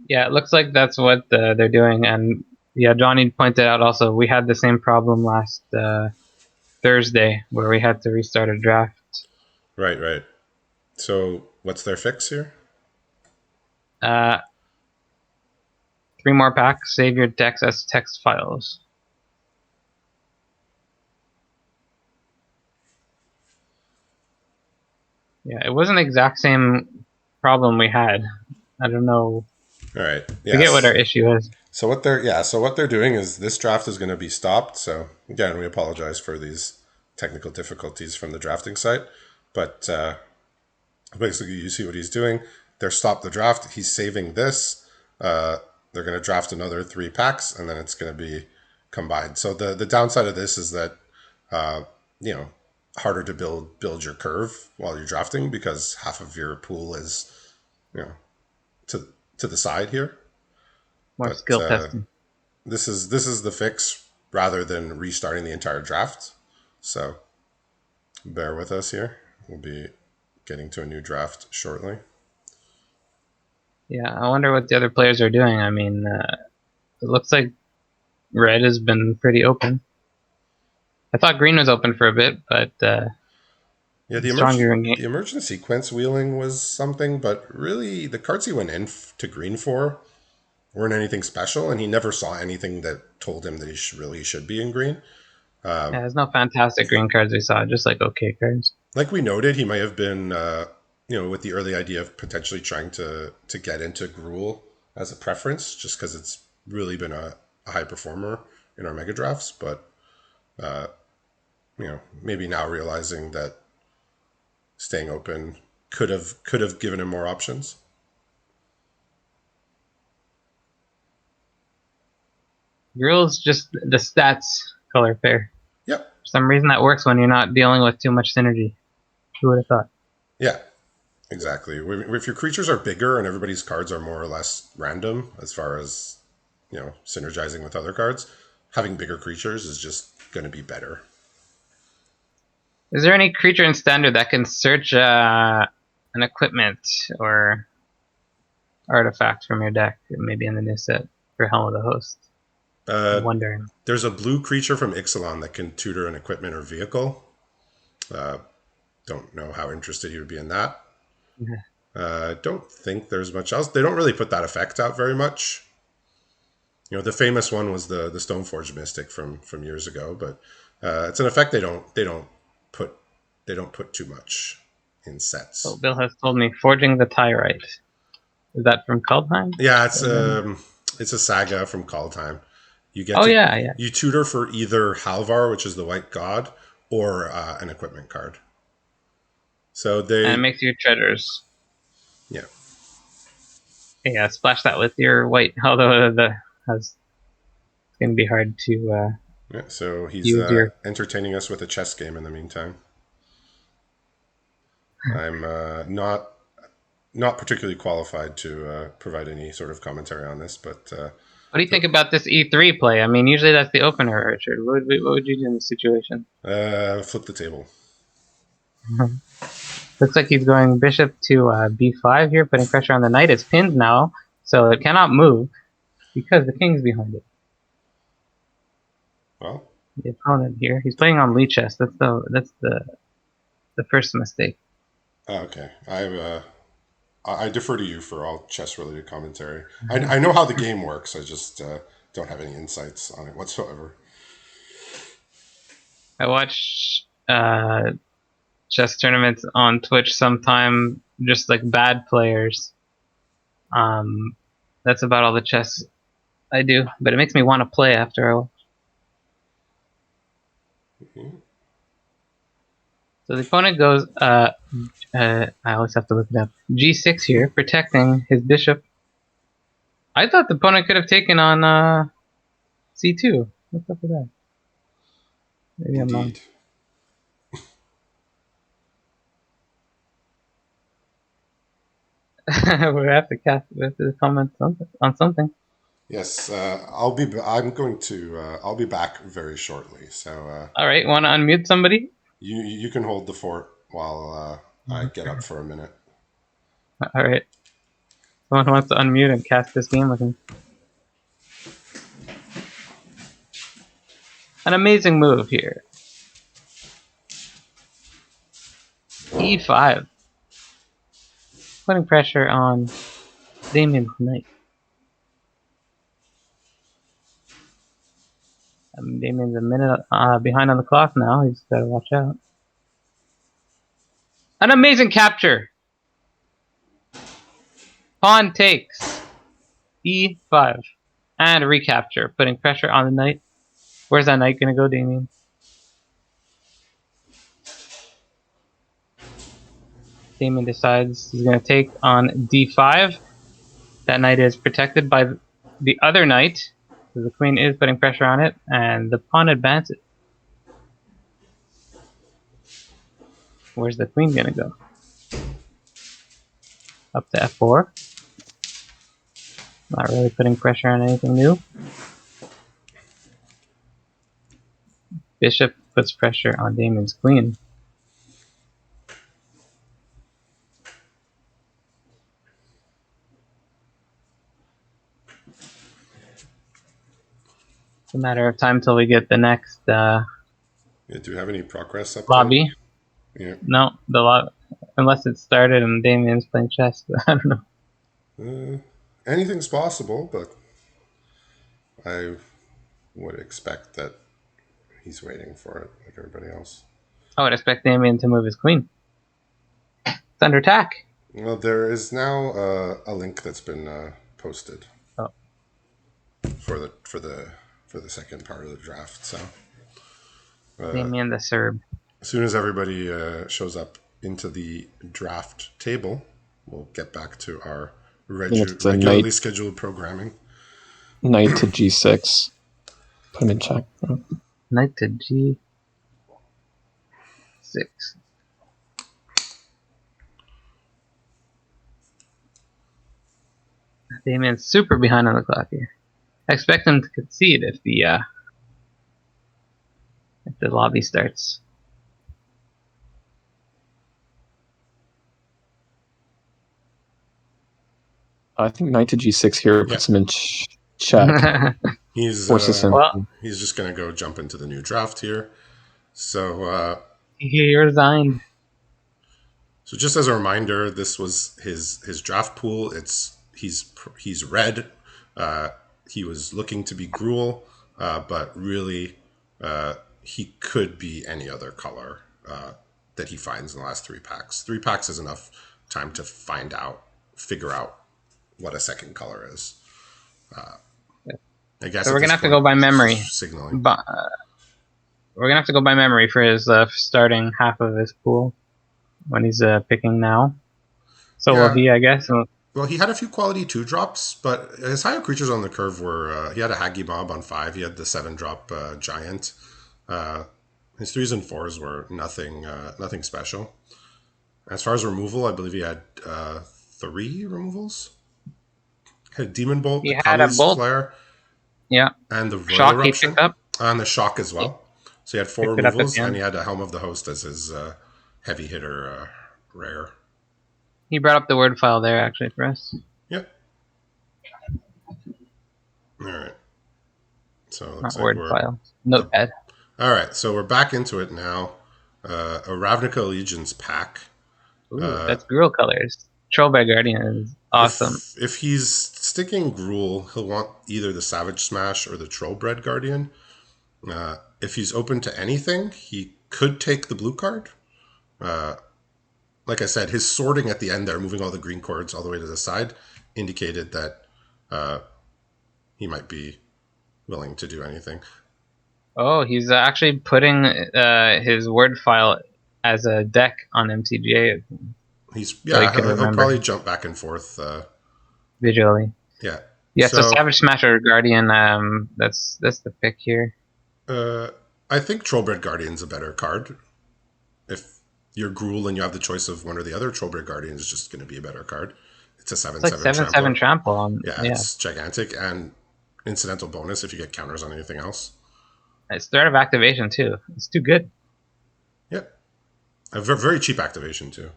Yeah, it looks like that's what they're doing. And yeah, Johnny pointed out also we had the same problem last Thursday where we had to restart a draft. Right, right. So what's their fix here? Uh, 3 more packs, save your decks as text files. Yeah, it wasn't the exact same problem we had. I don't know. All right. Forget what our Yes. issue is. So what they're doing is this draft is going to be stopped. So again, we apologize for these technical difficulties from the drafting site, but basically you see what he's doing. They're stopped the draft. He's saving this. Uh, they're going to draft another 3 packs, and then it's going to be combined. So the downside of this is that you know harder to build your curve while you're drafting because half of your pool is you know to to the side here. More But skill testing. this is the fix rather than restarting the entire draft. So bear with us here. We'll be getting to a new draft shortly. Yeah, I wonder what the other players are doing. I mean, it looks like red has been pretty open. I thought green was open for a bit, but Yeah, stronger in the game. emergent sequence wheeling was something, but really the cards he went in to green for weren't anything special, and he never saw anything that told him that he really should be in green. Yeah, there's no fantastic green cards we saw, just like okay cards. Like we noted, he might have been, with the early idea of potentially trying to get into Gruul as a preference, just because it's really been a high performer in our mega drafts. But maybe now realizing that staying open could have given him more options. Grill's just the stats color pair. Yep. For some reason, that works when you're not dealing with too much synergy. Who would have thought? Yeah. Exactly. If your creatures are bigger and everybody's cards are more or less random as far as, synergizing with other cards, having bigger creatures is just going to be better. Is there any creature in Standard that can search an equipment or artifact from your deck, maybe in the new set for Helm of the Host? I'm Uh, wondering. there's a blue creature from Ixalan that can tutor an equipment or vehicle. Don't know how interested you would be in that. Don't think there's much else. They don't really put that effect out very much. The famous one was the Stoneforge Mystic from years ago, but it's an effect put they don't put too much in So sets. Bill has told me Forging the Tyrite. Is that from Kaldheim? Yeah, it's a saga from Kaldheim. You get Oh to yeah, yeah. you tutor for either Halvar, which is the White God, or an equipment card. So And it they, makes you treasures. yeah. Yeah, splash that with your white. Although it's gonna be hard to Yeah, so he's use your. entertaining us with a chess game in the meantime. I'm not particularly qualified to provide any sort of commentary on this, but What do you think about this E3 play? I mean, usually that's the opener, Richard. What would you do in this situation? flip the table. Looks like he's going bishop to b5 here, putting pressure on the knight. It's pinned now, so it cannot move because the king's behind it. Well, The opponent here, he's playing on Lee chess. That's the first mistake. okay. I defer to you for all chess related commentary. I know how the game works. I just don't have any insights on it whatsoever. I watch chess tournaments on Twitch sometime, just like bad players. Um, that's about all the chess I do, but it makes me want to play after a while. Mhm. So the opponent goes, I always have to look it up, g6 here, protecting his bishop. I thought the opponent could have taken on c2. What's up with that? Maybe I'm wrong. Indeed. We have to comment on something. Yes, I'll be back very shortly. So All right, want to unmute somebody? you can hold the fort while I get up for a minute. All right, someone wants to unmute and cast this game with me. An amazing move here. E5, putting pressure on Damian's knight. Damian's a minute behind on the clock now. He's got to watch out. An amazing capture. Pawn takes E5 and a recapture, putting pressure on the knight. Where's that knight going to go, Damian? Damian decides he's going to take on D5. That knight is protected by the other knight. So the queen is putting pressure on it, and the pawn advances. Where's the queen going to go? Up to F4. Not really putting pressure on anything new. Bishop puts pressure on Damian's queen. It's a matter of time till we get the next Yeah, do we have any progress update? lobby. Yeah. No, unless it started and Damian's playing chess. I don't know. Anything's possible, but I would expect that he's waiting for it like everybody else. I would expect Damian to move his queen. It's under attack. Well, there is now a link that's been posted Oh, for the second part of the draft. So Damian the Serb. as soon as everybody shows up into the draft table, we'll get back to our think it's a regularly scheduled programming. knight to g6. Put him in check. Knight to G6. Damian's super behind on the clock here. I expect him to concede if the lobby starts. I think knight to g6 here puts him in check. He's Forces him. Well, he's just gonna go jump into the new draft here. So he resigned. so just as a reminder, this was his draft pool. He's red. He was looking to be Gruul, but really he could be any other color that he finds in the last 3 packs. 3 packs is enough time to figure out what a second color is. I guess So we're gonna have to go by memory. Signaling. We're gonna have to go by memory for his starting half of his pool when he's picking now. So will he, I guess. Well, he had a few quality 2-drops, but his higher creatures on the curve were he had a Haggy Mob on 5. He had the 7-drop Giant. His 3s and 4s were nothing special. As far as removal, I believe he had 3 removals. He had Demon Bolt, He the had a Kali's bolt. Flare, Yeah. and the Royal Shock Eruption, he picked up. and the Shock as well. So he had 4 Picked it up at removals, the end. and he had a Helm of the Host as his heavy hitter rare. He brought up the word file there actually for us. Yep. All right. So it looks Not like word file. Notepad. All right, so we're back into it now. A Ravnica Allegiance pack. Ooh, that's Gruul colors. Trollbear Guardian is awesome. If he's sticking Gruul, he'll want either the Savage Smash or the Trollbred Guardian. If he's open to anything, he could take the blue card. Like I said, his sorting at the end there, moving all the green cards all the way to the side, indicated that he might be willing to do anything. Oh, he's actually putting his word file as a deck on MTGA. He'll probably jump back and forth visually. Yeah. Yeah. So Savage Smasher Guardian. That's the pick here. I think Trollbred Guardian's a better card. If you're Gruul and you have the choice of one or the other, Trollbred Guardian is just going to be a better card. It's a 7/7 7/7 trample. It's gigantic and incidental bonus if you get counters on anything else. It's threat of activation too. It's too good. Yep. A very cheap activation too.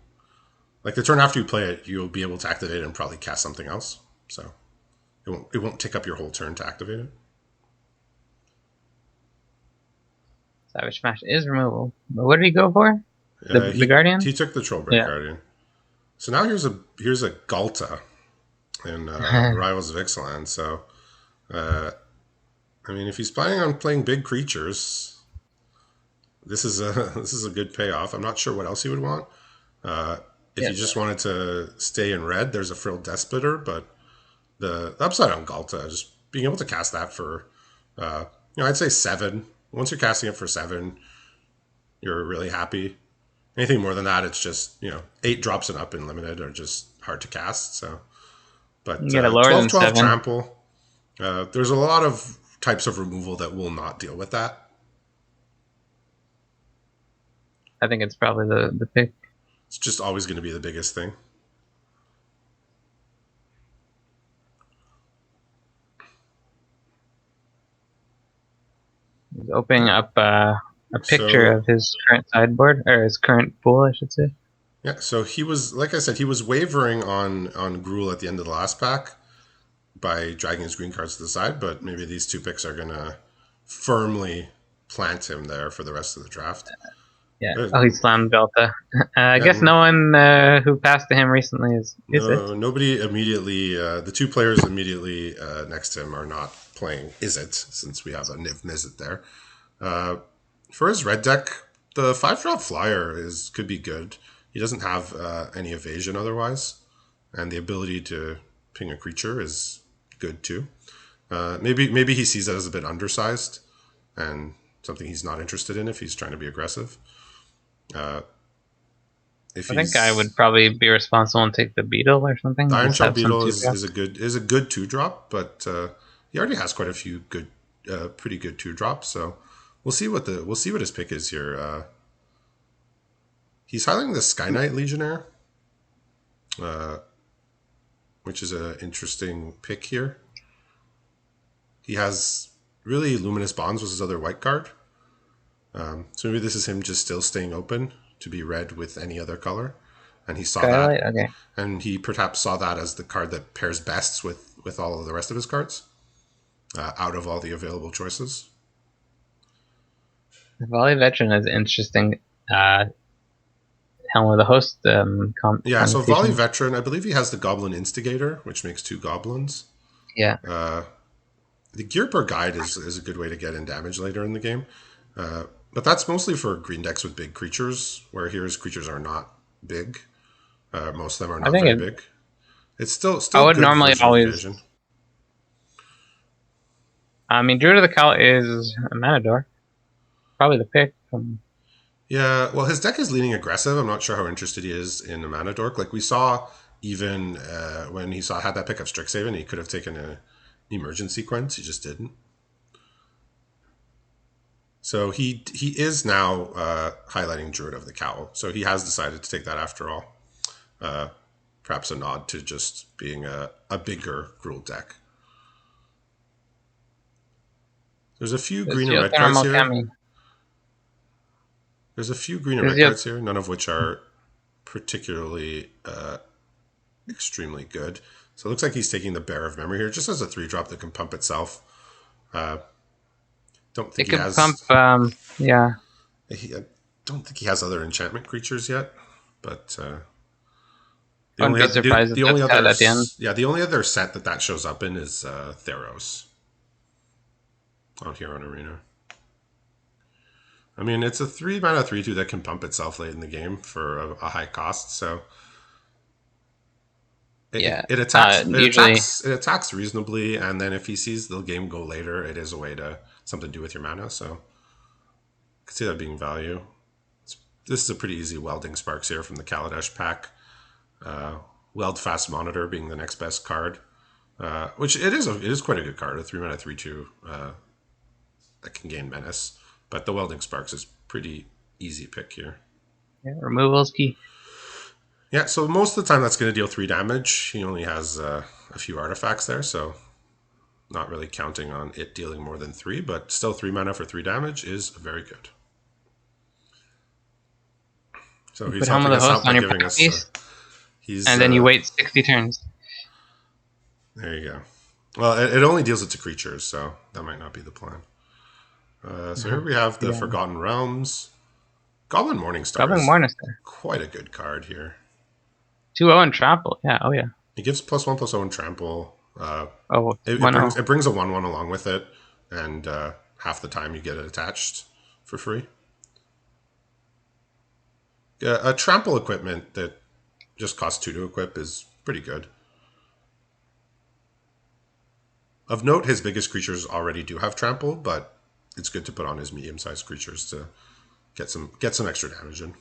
Like the turn after you play it, you'll be able to activate it and probably cast something else. So it won't take up your whole turn to activate it. Savage Smash is removal. But what did he go for? The Guardian? He took the Trollbred Guardian. So now here's a Galta in Rivals of Ixalan. So I mean, if he's planning on playing big creatures, this is a good payoff. I'm not sure what else he would want. If you just wanted to stay in red, there's a Frilled Death Splitter, but the upside on Galta, just being able to cast that for, I'd say 7. Once you're casting it for 7, you're really happy. Anything more than that, it's just 8 drops and up in limited are just hard to cast. So, but you get a lower 12 than 7. trample. There's a lot of types of removal that will not deal with that. I think it's probably the pick. It's just always going to be the biggest thing. He's opening up a picture of his current sideboard, or his current pool, I should say. Yeah, so he was, like I said, he was wavering on Gruul at the end of the last pack by dragging his green cards to the side, but maybe these 2 picks are going to firmly plant him there for the rest of the draft. Yeah. Oh, he slammed Delta. I guess no one who passed to him recently is it? Nobody immediately, the 2 players immediately next to him are not playing Is It, since we have a Niv Mizzet there. For his red deck, the 5-drop Flyer could be good. He doesn't have any evasion otherwise, and the ability to ping a creature is good too. Maybe he sees that as a bit undersized and something he's not interested in if he's trying to be aggressive. I think I would probably be responsible and take the Beetle or something. The Iron Shell Beetle is a good 2-drop, but he already has quite a few pretty good 2-drops. So we'll see what his pick is here. He's highlighting the Sky Knight Legionnaire, which is an interesting pick here. He has really Luminous Bonds was his other white card. So maybe this is him just still staying open to be red with any other color. And he saw Skylight? that. Okay. And he perhaps saw that as the card that pairs best with all of the rest of his cards out of all the available choices. The Volley Veteran is interesting. Helm of the Host Yeah, so Volley Veteran, I believe he has the Goblin Instigator, which makes 2 goblins. Yeah. The Gear per Guide is a good way to get in damage later in the game. But that's mostly for green decks with big creatures, where here his creatures are not big. Most of them are not very big. It's still I would good normally always evasion. I mean, Druid of the Cal is a Manador. Probably the pick. Yeah, well, his deck is leaning aggressive. I'm not sure how interested he is in a Mana Dork. Like we saw, even when he had that pick of Strixhaven, he could have taken an Emergent Sequence. He just didn't. So he is now highlighting Druid of the Cowl. So he has decided to take that after all. Perhaps a nod to just being a bigger Gruul deck. There's a few green and red cards here. There's a few green and red cards here, none of which are particularly extremely good. So it looks like he's taking the Bear of Memory here, just as a 3-drop that can pump itself. Don't think he has. Yeah. I don't think he has other enchantment creatures yet, but the only other at the end. Yeah, the only other set that shows up in is Theros out here on Arena. I mean, it's a 3-mana 3/2 that can pump itself late in the game for a high cost, so it attacks reasonably, and then if he sees the game go later, it is a way to something to do with your mana, so I could see that being value. This is a pretty easy Welding Sparks here from the Kaladesh pack. Weld Fast Monitor being the next best card, which it is quite a good card, a 3-mana 3/2 that can gain Menace. But the Welding Sparks is pretty easy pick here. Yeah, removal's key. Yeah, so most of the time that's going to deal 3 damage. He only has a few artifacts there, so not really counting on it dealing more than 3, but still 3 mana for 3 damage is very good. So he's helping us out by giving us... and then you wait 60 turns. There you go. Well, it only deals it to creatures, so that might not be the plan. So here we have the Forgotten Realms. Goblin Morningstar is quite a good card here. 2/0 and Trample. Yeah, oh yeah. It gives +1/+0 and Trample. It brings a 1/1 along with it, and half the time you get it attached for free. A Trample equipment that just costs 2 to equip is pretty good. Of note, his biggest creatures already do have Trample, but it's good to put on his medium-sized creatures to get some extra damage in.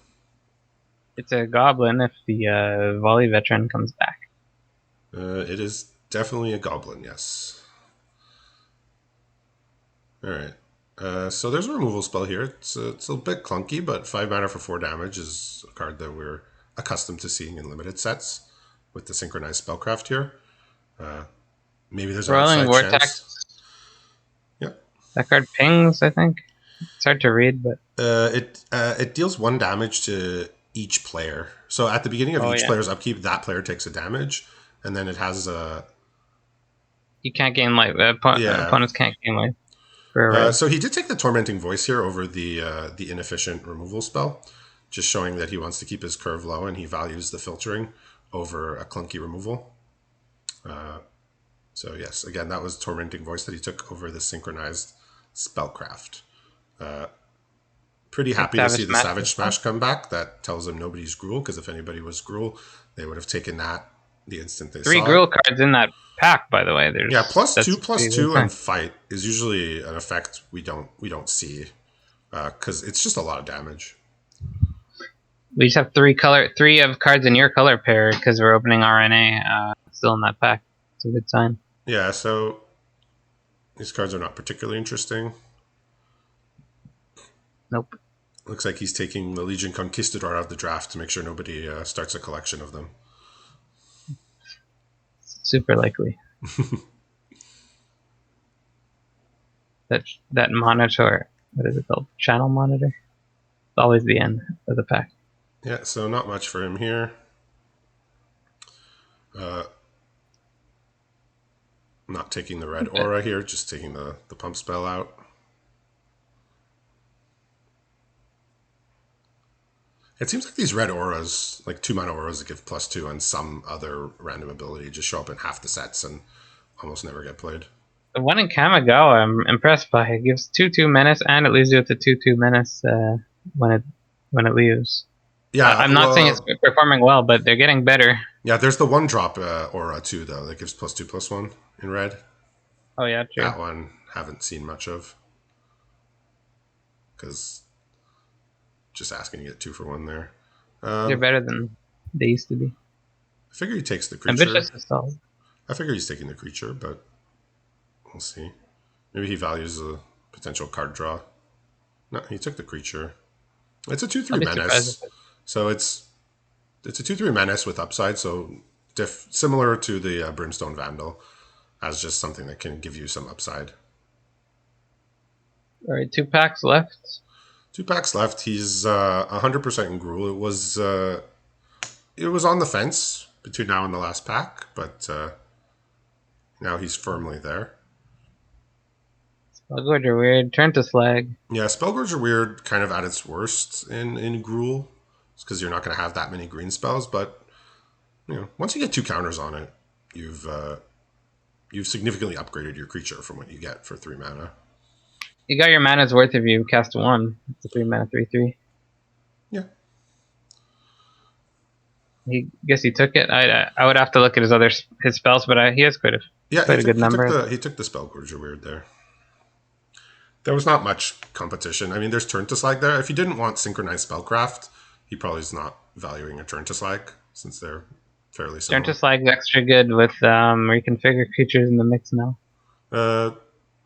It's a goblin if the Volley Veteran comes back. It is definitely a goblin, yes. All right. So there's a removal spell here. It's a bit clunky, but 5 mana for 4 damage is a card that we're accustomed to seeing in limited sets with the synchronized spellcraft here. Maybe there's a outside chance. Yep. That card pings, I think. It's hard to read, but it deals 1 damage to each player. So at the beginning of each player's upkeep, that player takes a damage, and then it has a... You can't gain life. Opponents can't gain life. So he did take the Tormenting Voice here over the inefficient removal spell, just showing that he wants to keep his curve low, and he values the filtering over a clunky removal. So yes, again, that was Tormenting Voice that he took over the synchronized spellcraft. Pretty happy to see the Savage Smash come back. That tells him nobody's Gruul, because if anybody was Gruul, they would have taken that the instant they saw it. 3 Gruul cards in that pack, by the way. +2/+2 and Fight is usually an effect we don't see, because it's just a lot of damage. We just have 3 of cards in your color pair because we're opening RNA still in that pack. It's a good sign. Yeah, so these cards are not particularly interesting. Nope. Looks like he's taking the Legion Conquistador out of the draft to make sure nobody starts a collection of them. super likely. That monitor, what is it called? Channel monitor? It's always the end of the pack. Yeah, so not much for him here. Not taking the red aura here, just taking the pump spell out. It seems like these red auras, like 2-mana auras that give +2 and some other random ability, just show up in half the sets and almost never get played. The one in Kamigawa, I'm impressed by. It gives 2/2 menace, and it leaves you with the 2/2 menace when it leaves. Yeah, I'm not saying it's performing well, but they're getting better. Yeah, there's the 1-drop aura too, though, that gives +2/+1 in red. Oh yeah, true. That one haven't seen much of, because just asking to get 2 for 1 there. They're better than they used to be. I figure he takes the creature. Ambitious is solid. I figure he's taking the creature, but we'll see. Maybe he values a potential card draw. No, he took the creature. It's a 2/3 menace, so it's a 2/3 menace with upside. So similar to the Brimstone Vandal, as just something that can give you some upside. All right, 2 packs left. 2 packs left. He's 100% in Gruul. It was on the fence between now and the last pack, but now he's firmly there. Spellgorge are weird. Turn to Slag. Yeah, Spellgorge are weird, kind of at its worst in Gruul. It's because you're not going to have that many green spells, but once you get 2 counters on it, you've significantly upgraded your creature from what you get for 3 mana. You got your mana's worth if you cast 1. It's a 3 mana 3/3. Yeah. Guess he took it. I would have to look at his spells, but he has quite a good number. He took the Spellgorge are weird there. There was not much competition. I mean, there's Turn to Slag there. If he didn't want Synchronized Spellcraft, he probably is not valuing a Turn to Slag, since they're fairly similar. Turn to Slag is extra good with reconfigure creatures in the mix now.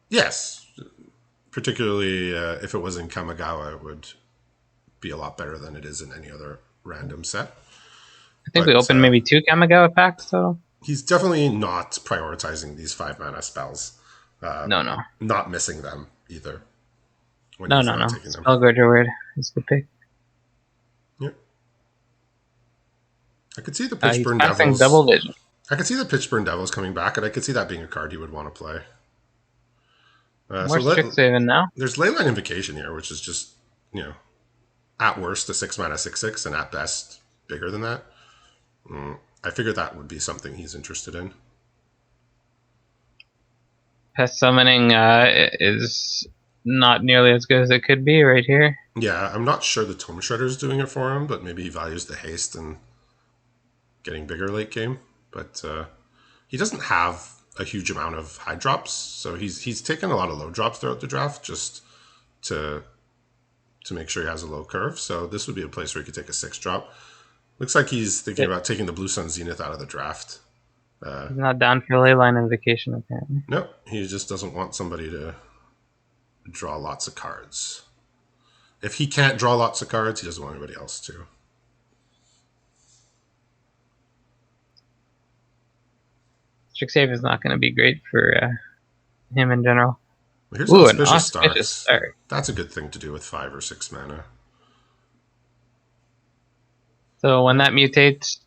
Yes. Particularly if it was in Kamigawa, it would be a lot better than it is in any other random set. I think we opened maybe 2 Kamigawa packs, so... He's definitely not prioritizing these 5-mana spells. No. Not missing them either. No. Spellgorge are weird. It's the pick. Yep. I could see the Pitchburn Devils. Double vision. I could see the Pitchburn Devils coming back, and I could see that being a card he would want to play. More Strixhaven now. There's Leyline Invocation here, which is just, at worst a 6-mana 6/6, and at best bigger than that. I figured that would be something he's interested in. Pest summoning is not nearly as good as it could be right here. Yeah, I'm not sure the Tome Shredder is doing it for him, but maybe he values the haste and getting bigger late game. But he doesn't have a huge amount of high drops, so he's taken a lot of low drops throughout the draft just to make sure he has a low curve. So this would be a place where he could take a 6-drop. Looks like he's thinking about taking the Blue Sun Zenith out of the draft. He's not down for Leyline Invocation, apparently. No, he just doesn't want somebody to draw lots of cards. If he can't draw lots of cards, he doesn't want anybody else to. Strixhaven is not going to be great for him in general. Well, here's an Auspicious Star. That's a good thing to do with 5 or 6 mana. So when that mutates,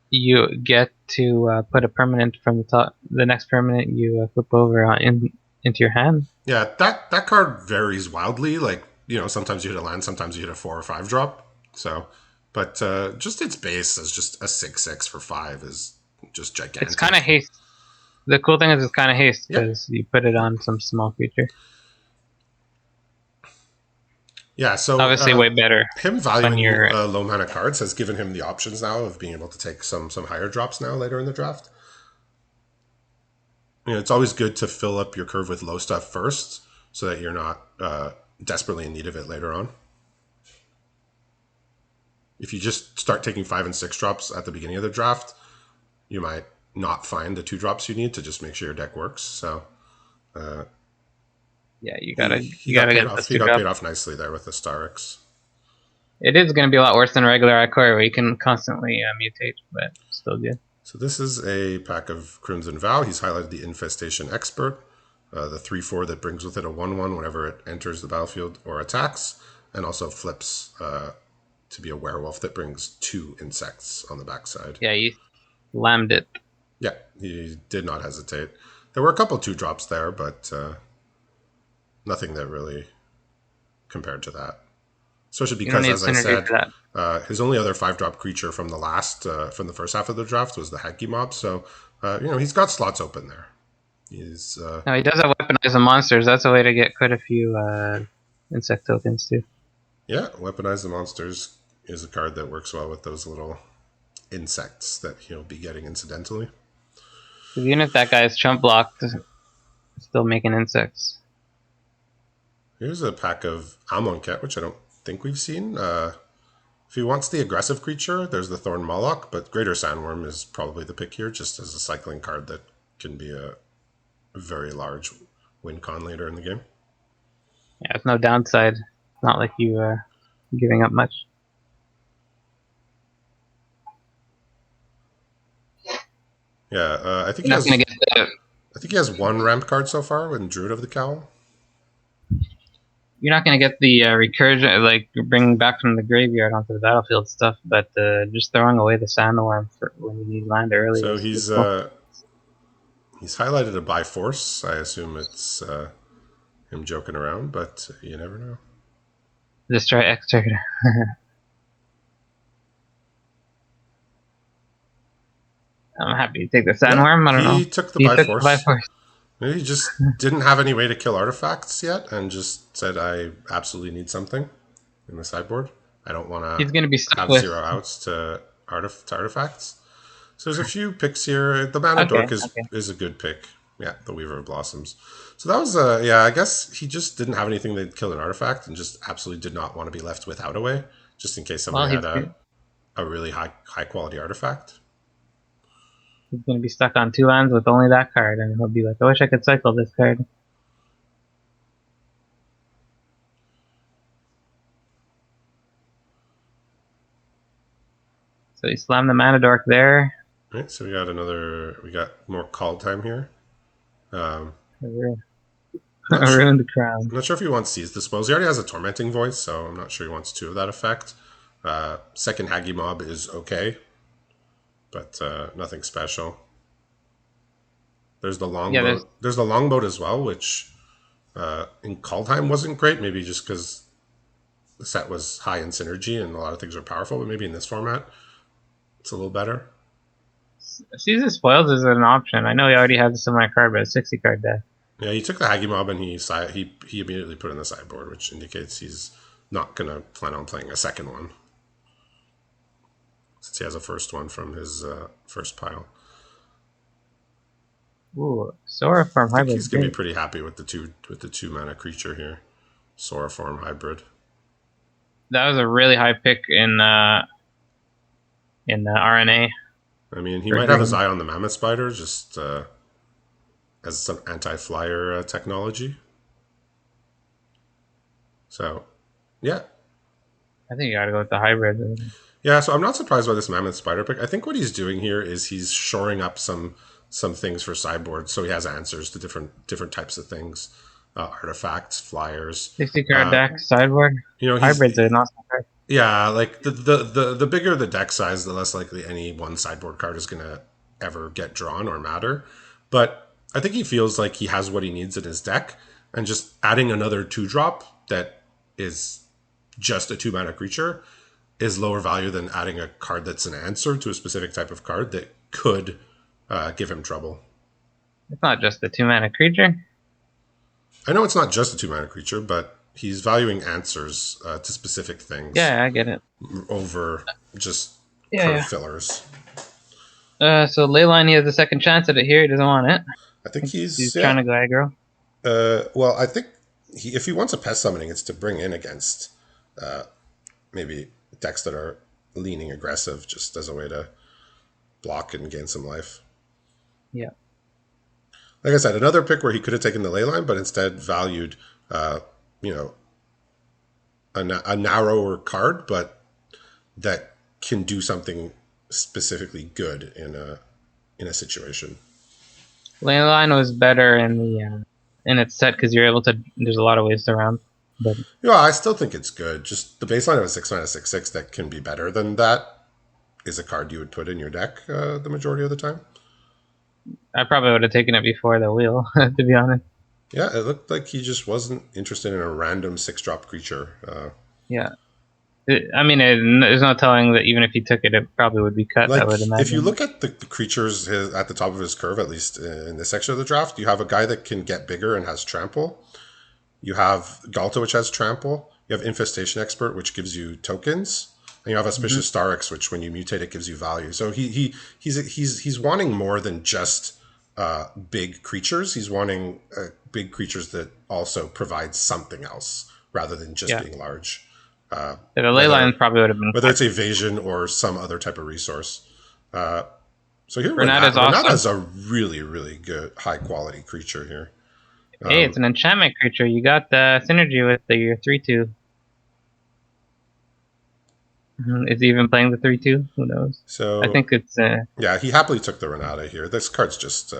you get to put a permanent from the top. The next permanent you flip over into your hand. Yeah, that card varies wildly. Like, sometimes you hit a land, sometimes you hit a 4 or 5 drop. So, but just its base as just a 6/6 for 5 is just gigantic. It's kind of haste. The cool thing is it's kind of haste because you put it on some small creature. Yeah, so obviously way better. Him valuing your low mana cards has given him the options now of being able to take some higher drops now later in the draft. It's always good to fill up your curve with low stuff first, so that you're not desperately in need of it later on. If you just start taking 5 and 6 drops at the beginning of the draft, you might not find the 2 drops you need to just make sure your deck works. So. Yeah, you gotta get He got paid off nicely there with the Starix. It is going to be a lot worse than regular Icor, where you can constantly mutate, but still good. So this is a pack of Crimson Vow. He's highlighted the Infestation Expert, the 3/4 that brings with it a 1/1 whenever it enters the battlefield or attacks, and also flips to be a werewolf that brings 2 insects on the backside. Yeah, you slammed it. Yeah, he did not hesitate. There were a couple 2-drops there, but nothing that really compared to that. Especially because, as I said, his only other 5-drop creature from the first half of the draft was the Haggy Mob. So, he's got slots open there. He's no, he does have weaponize the monsters. That's a way to get quite a few insect tokens too. Yeah, weaponize the monsters is a card that works well with those little insects that he'll be getting incidentally. Even if that guy is chump blocked, still making insects. Here's a pack of Amonkhet, which I don't think we've seen. If he wants the aggressive creature, there's the Thorn Moloch, but Greater Sandworm is probably the pick here, just as a cycling card that can be a very large win con later in the game. Yeah, it's no downside. It's not like you giving up much. Yeah, I think he has 1 ramp card so far in Druid of the Cowl. You're not going to get the recursion, like bringing back from the graveyard onto the battlefield stuff, but just throwing away the Sandworm for when you need land early. So he's highlighted a Bi-Force. I assume it's him joking around, but you never know. Destroy Executor. I'm happy to take the Sandworm. I don't know. He took the Bi-Force. Maybe he just didn't have any way to kill artifacts yet and just said, I absolutely need something in the sideboard. I don't want to He's going to be stuck have with 0 outs to artifacts. So there's a few picks here. The Mana Dork is a good pick. Yeah, the Weaver of Blossoms. So that was, I guess he just didn't have anything that killed an artifact and just absolutely did not want to be left without a way, just in case somebody had a really high quality artifact. He's going to be stuck on 2 lands with only that card, and he'll be like, I wish I could cycle this card. So he slammed the Mana Dork there. All right, so we got more call time here. Ruined the crown. I'm not sure if he wants Seize Dispose. He already has a Tormenting Voice, so I'm not sure he wants 2 of that effect. Second Haggy Mob is okay, but nothing special. There's the Longboat. There's the Longboat as well, which in call time wasn't great. Maybe just because the set was high in synergy and a lot of things are powerful, but maybe in this format, it's a little better. Seize Spoils is an option. I know he already has a similar card, but a 60 card deck. Yeah, he took the Haggy Mob and he immediately put it in the sideboard, which indicates he's not going to plan on playing a second one, since he has a first one from his first pile. Ooh, Soraform Hybrid. He's going to be pretty happy with the 2 mana creature here. Soraform Hybrid. That was a really high pick in the RNA. I mean, he might have his eye on the Mammoth Spider, just as some anti-flyer technology. So, yeah. I think you got to go with the hybrid. Yeah, so I'm not surprised by this Mammoth Spider pick. I think what he's doing here is he's shoring up some things for sideboard, so he has answers to different types of things, artifacts, flyers. 60 card deck, sideboard. Hybrids are not so hard. Yeah, like the bigger the deck size, the less likely any one sideboard card is gonna ever get drawn or matter. But I think he feels like he has what he needs in his deck, and just adding another 2-drop that is just a 2 mana creature is lower value than adding a card that's an answer to a specific type of card that could give him trouble. It's not just a 2 mana creature. I know it's not just a 2 mana creature, but he's valuing answers to specific things. Yeah, I get it. Over just card fillers. So Leyline, he has a second chance at it here. He doesn't want it. I think he's trying to go aggro. Well, I think if he wants a pest summoning, it's to bring in against maybe decks that are leaning aggressive, just as a way to block and gain some life. Yeah. Like I said, another pick where he could have taken the Leyline, but instead valued, a narrower card, but that can do something specifically good in in a situation. Lane line was better in the in its set because you're able to. There's a lot of ways around, but Yeah, I still think it's good. Just the baseline of a 6/6 6/6 that can be better than that is a card you would put in your deck the majority of the time. I probably would have taken it before the wheel, to be honest. Yeah, it looked like he just wasn't interested in a random 6-drop creature. Yeah. I mean, there's no telling that even if he took it, it probably would be cut, I Like, would imagine. if you look at the creatures at the top of his curve, at least in this section of the draft, you have a guy that can get bigger and has trample. You have Galta, which has trample. You have Infestation Expert, which gives you tokens. And you have Auspicious Starix, which when you mutate it gives you value. So he's wanting more than just big creatures. He's wanting big creatures that also provide something else rather than just being large. The ley line probably would have been whether it's evasion or some other type of resource. So here, Renata's Renata's awesome. a really, really good, high quality creature here. Hey, it's an enchantment creature. You got the synergy with your 3/2. Is he even playing the 3/2? Who knows? So I think it's. Yeah, he happily took the Renata here. This card's just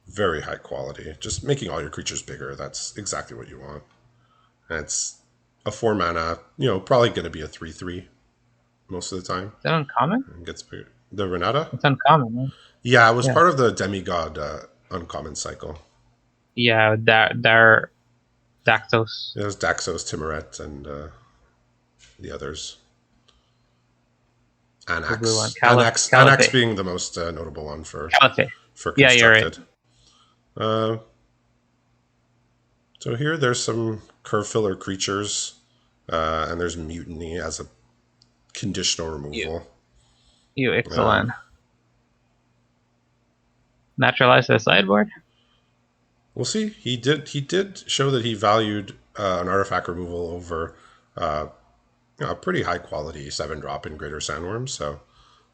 very high quality. Just making all your creatures bigger. That's exactly what you want. And it's a 4 mana. Probably going to be a 3/3 most of the time. Is that uncommon? It gets bigger. The Renata? It's uncommon, right? Yeah, it was part of the Demigod uncommon cycle. Yeah, Daxos. It was Daxos, Timoret, and the others. Anax. Anax being the most notable one for constructed. Yeah, you're right. So here there's some curve filler creatures, and there's Mutiny as a conditional removal. You excellent. Naturalize the sideboard? We'll see. He did show that he valued an artifact removal over a pretty high quality 7-drop in Greater Sandworm. So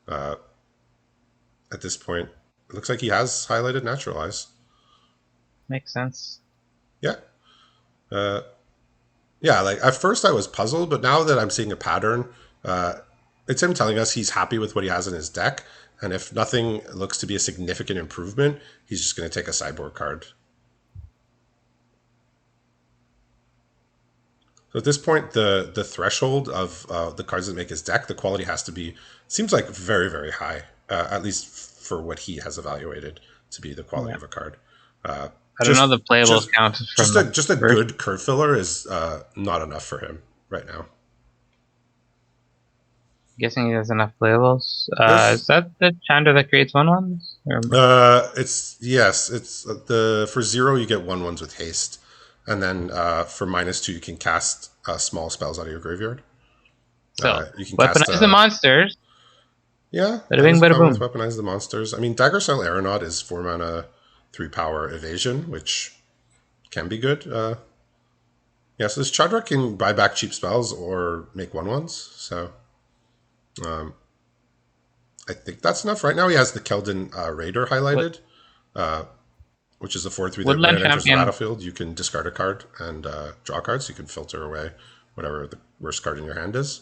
at this point, it looks like he has highlighted Naturalize. Makes sense. Yeah. Yeah, like at first I was puzzled, but now that I'm seeing a pattern, it's him telling us he's happy with what he has in his deck. And if nothing looks to be a significant improvement, he's just going to take a sideboard card. So at this point, the threshold of the cards that make his deck, the quality has to be, seems like very, very high, at least for what he has evaluated to be the quality of a card. I don't know the playables count. Just a good curve filler is not enough for him right now. Guessing he has enough playables. Is that the Chandra that creates 1/1s? It's for 0 you get 1/1s with haste, and then for -2 you can cast small spells out of your graveyard. So you can weaponize the monsters. Yeah, bada boom. Weaponize the monsters. I mean, Dagger Style Aeronaut is 4 mana, 3 power evasion, which can be good. So this Chandra can buy back cheap spells or make 1/1s. So I think that's enough. Right now he has the Keldon Raider highlighted, which is a 4/3 that when it enters the battlefield, you can discard a card and draw cards. So you can filter away whatever the worst card in your hand is.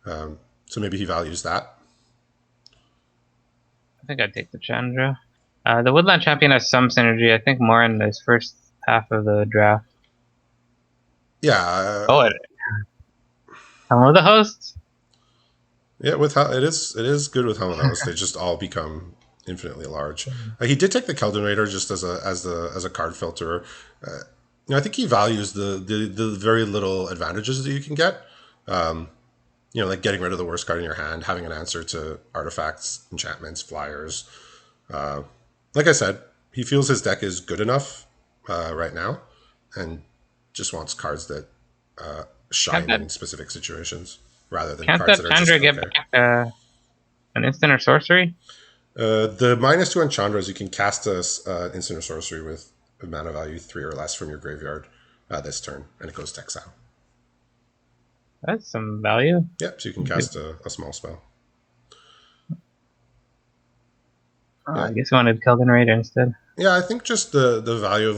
So maybe he values that. I think I'd take the Chandra. The Woodland Champion has some synergy. I think more in this first half of the draft. Yeah. Helm of the Hosts. Yeah, it is good with Helm of the Hosts. They just all become infinitely large. He did take the Keldon Raider just as a card filter. I think he values the very little advantages that you can get. Like getting rid of the worst card in your hand, having an answer to artifacts, enchantments, flyers. Like I said, he feels his deck is good enough right now, and just wants cards that shine in specific situations rather than cards that are just okay. Get back an instant or sorcery? The -2 on Chandras, you can cast an instant or sorcery with a mana value 3 or less from your graveyard this turn, and it goes to exile. That's some value. Yep, so you can cast a small spell. I guess I wanted Keldon Raider instead. Yeah, I think just the value of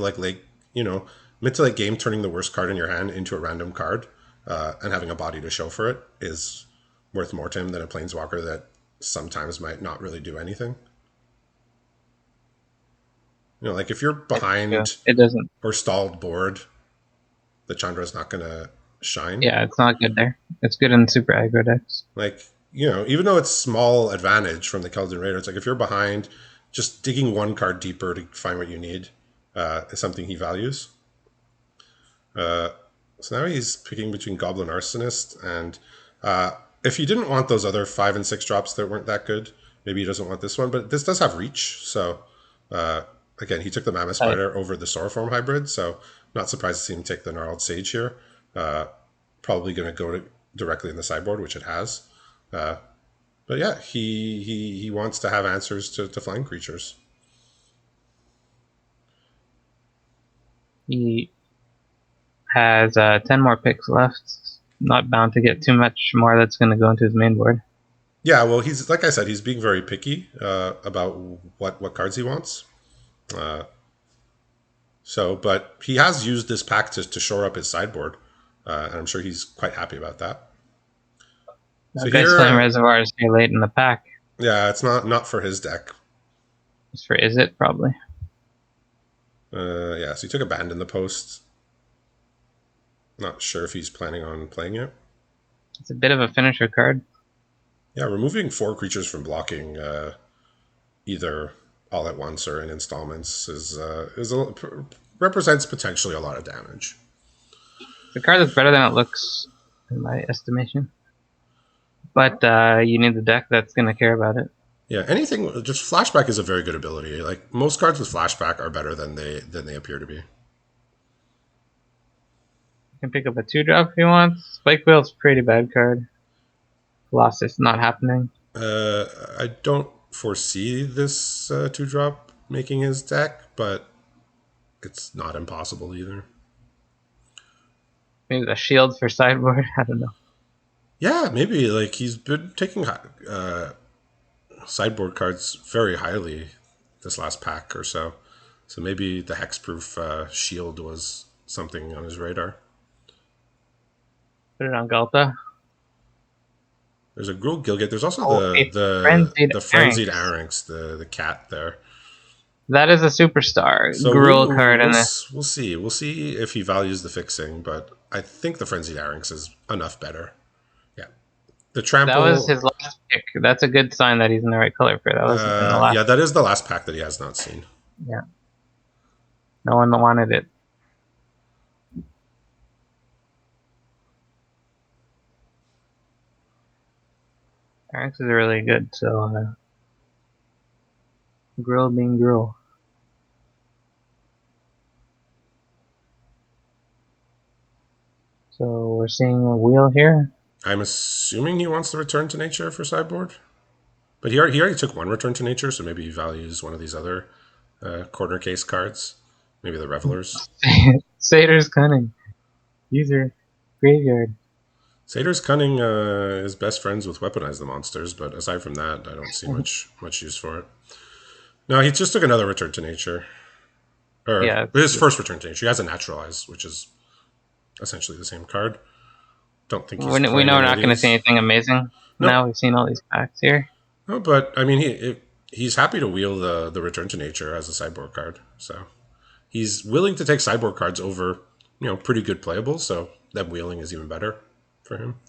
mid to late game turning the worst card in your hand into a random card and having a body to show for it is worth more to him than a Planeswalker that sometimes might not really do anything. Like if you're behind It doesn't. or stalled board, the Chandra's not going to shine. Yeah, it's not good there. It's good in super aggro decks. Like, even though it's small advantage from the Keldon Raider, it's like if you're behind, just digging one card deeper to find what you need is something he values. So now he's picking between Goblin Arsonist and if he didn't want those other 5 and 6 drops that weren't that good, maybe he doesn't want this one. But this does have reach, so again, he took the Mammoth Spider over the Sauroform hybrid, so not surprised to see him take the Gnarled Sage here. Probably going to go directly in the sideboard, which it has. But yeah, he wants to have answers to flying creatures. He has 10 more picks left. Not bound to get too much more that's going to go into his main board. Yeah, well, he's like I said, he's being very picky about what cards he wants. But he has used this pack to shore up his sideboard, and I'm sure he's quite happy about that. So guy's playing Reservoirs here late in the pack. Yeah, it's not for his deck. It's for Izzet, probably. Yeah, so he took Abandon the Post. Not sure if he's planning on playing it. It's a bit of a finisher card. Yeah, removing 4 creatures from blocking either all at once or in installments represents potentially a lot of damage. It's a card that's better than it looks, in my estimation. But you need the deck that's going to care about it. Yeah, just Flashback is a very good ability. Like most cards with Flashback are better than they appear to be. You can pick up a 2-drop if you want. Spike Wheel's a pretty bad card. Colossus, not happening. I don't foresee this 2-drop making his deck, but it's not impossible either. Maybe the shield for sideboard. I don't know. Yeah, maybe. Like he's been taking sideboard cards very highly this last pack or so. So maybe the hexproof shield was something on his radar. Put it on Galta. There's a Gruul Gilgate. There's also the Frenzied Arynx, the cat there. That is a superstar Gruul card in this. We'll see. We'll see if he values the fixing, but I think the Frenzied Arynx is enough better. Yeah. The Trample... That was his last pick. That's a good sign that he's in the right color for it. That was in the last. Yeah, that is the last pack that he has not seen. Yeah. No one wanted it. Arynx is really good, so Gruul being Gruul. So we're seeing a wheel here. I'm assuming he wants to return to nature for sideboard. But he already took one return to nature, so maybe he values one of these other corner case cards. Maybe the Revelers. Satyr's Cunning. User Graveyard. Satyr's Cunning is best friends with Weaponize the Monsters, but aside from that, I don't see much use for it. No, he just took another return to nature. His first return to nature. He has a Naturalize, which is essentially the same card. Don't think he's we know we're not going to see anything amazing. No. Now we've seen all these packs here. No, but I mean, he's happy to wheel the return to nature as a sideboard card. So he's willing to take sideboard cards over, pretty good playables. So them wheeling is even better for him.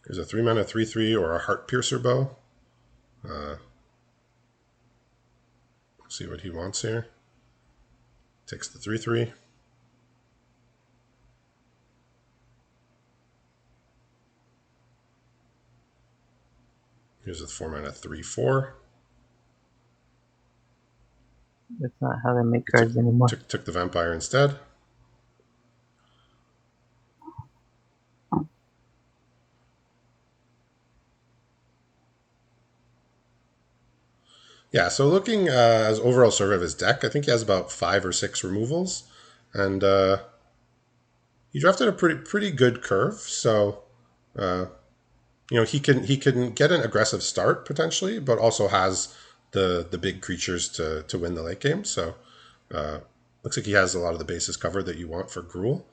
There's a 3-mana 3/3 or a Heart Piercer bow. See what he wants here. Takes the 3/3. Here's a 4-mana 3/4. That's not how they make cards anymore. Took the Vampire instead. Yeah, so looking as overall survey of his deck, I think he has about 5 or 6 removals, and he drafted a pretty good curve. So, he can get an aggressive start potentially, but also has the big creatures to win the late game. So, looks like he has a lot of the bases covered that you want for Gruul.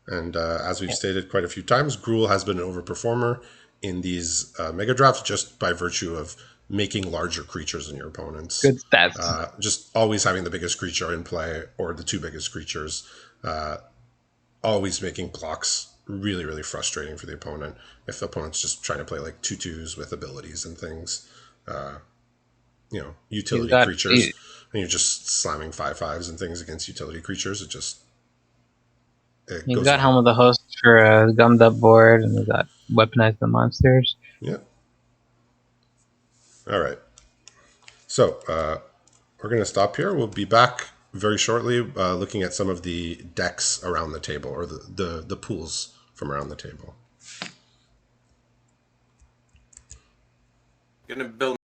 And as we've stated quite a few times, Gruul has been an overperformer in these mega drafts just by virtue of making larger creatures than your opponents. Good stats. Just always having the biggest creature in play or the two biggest creatures. Always making blocks really, really frustrating for the opponent. If the opponent's just trying to play like 2/2s with abilities and things, utility creatures, and you're just slamming 5/5s and things against utility creatures, He's got Helm of the Host for a gummed up board, and he's got Weaponize the Monsters. Yeah. All right. So we're going to stop here. We'll be back very shortly looking at some of the decks around the table, or the pools from around the table. Gonna build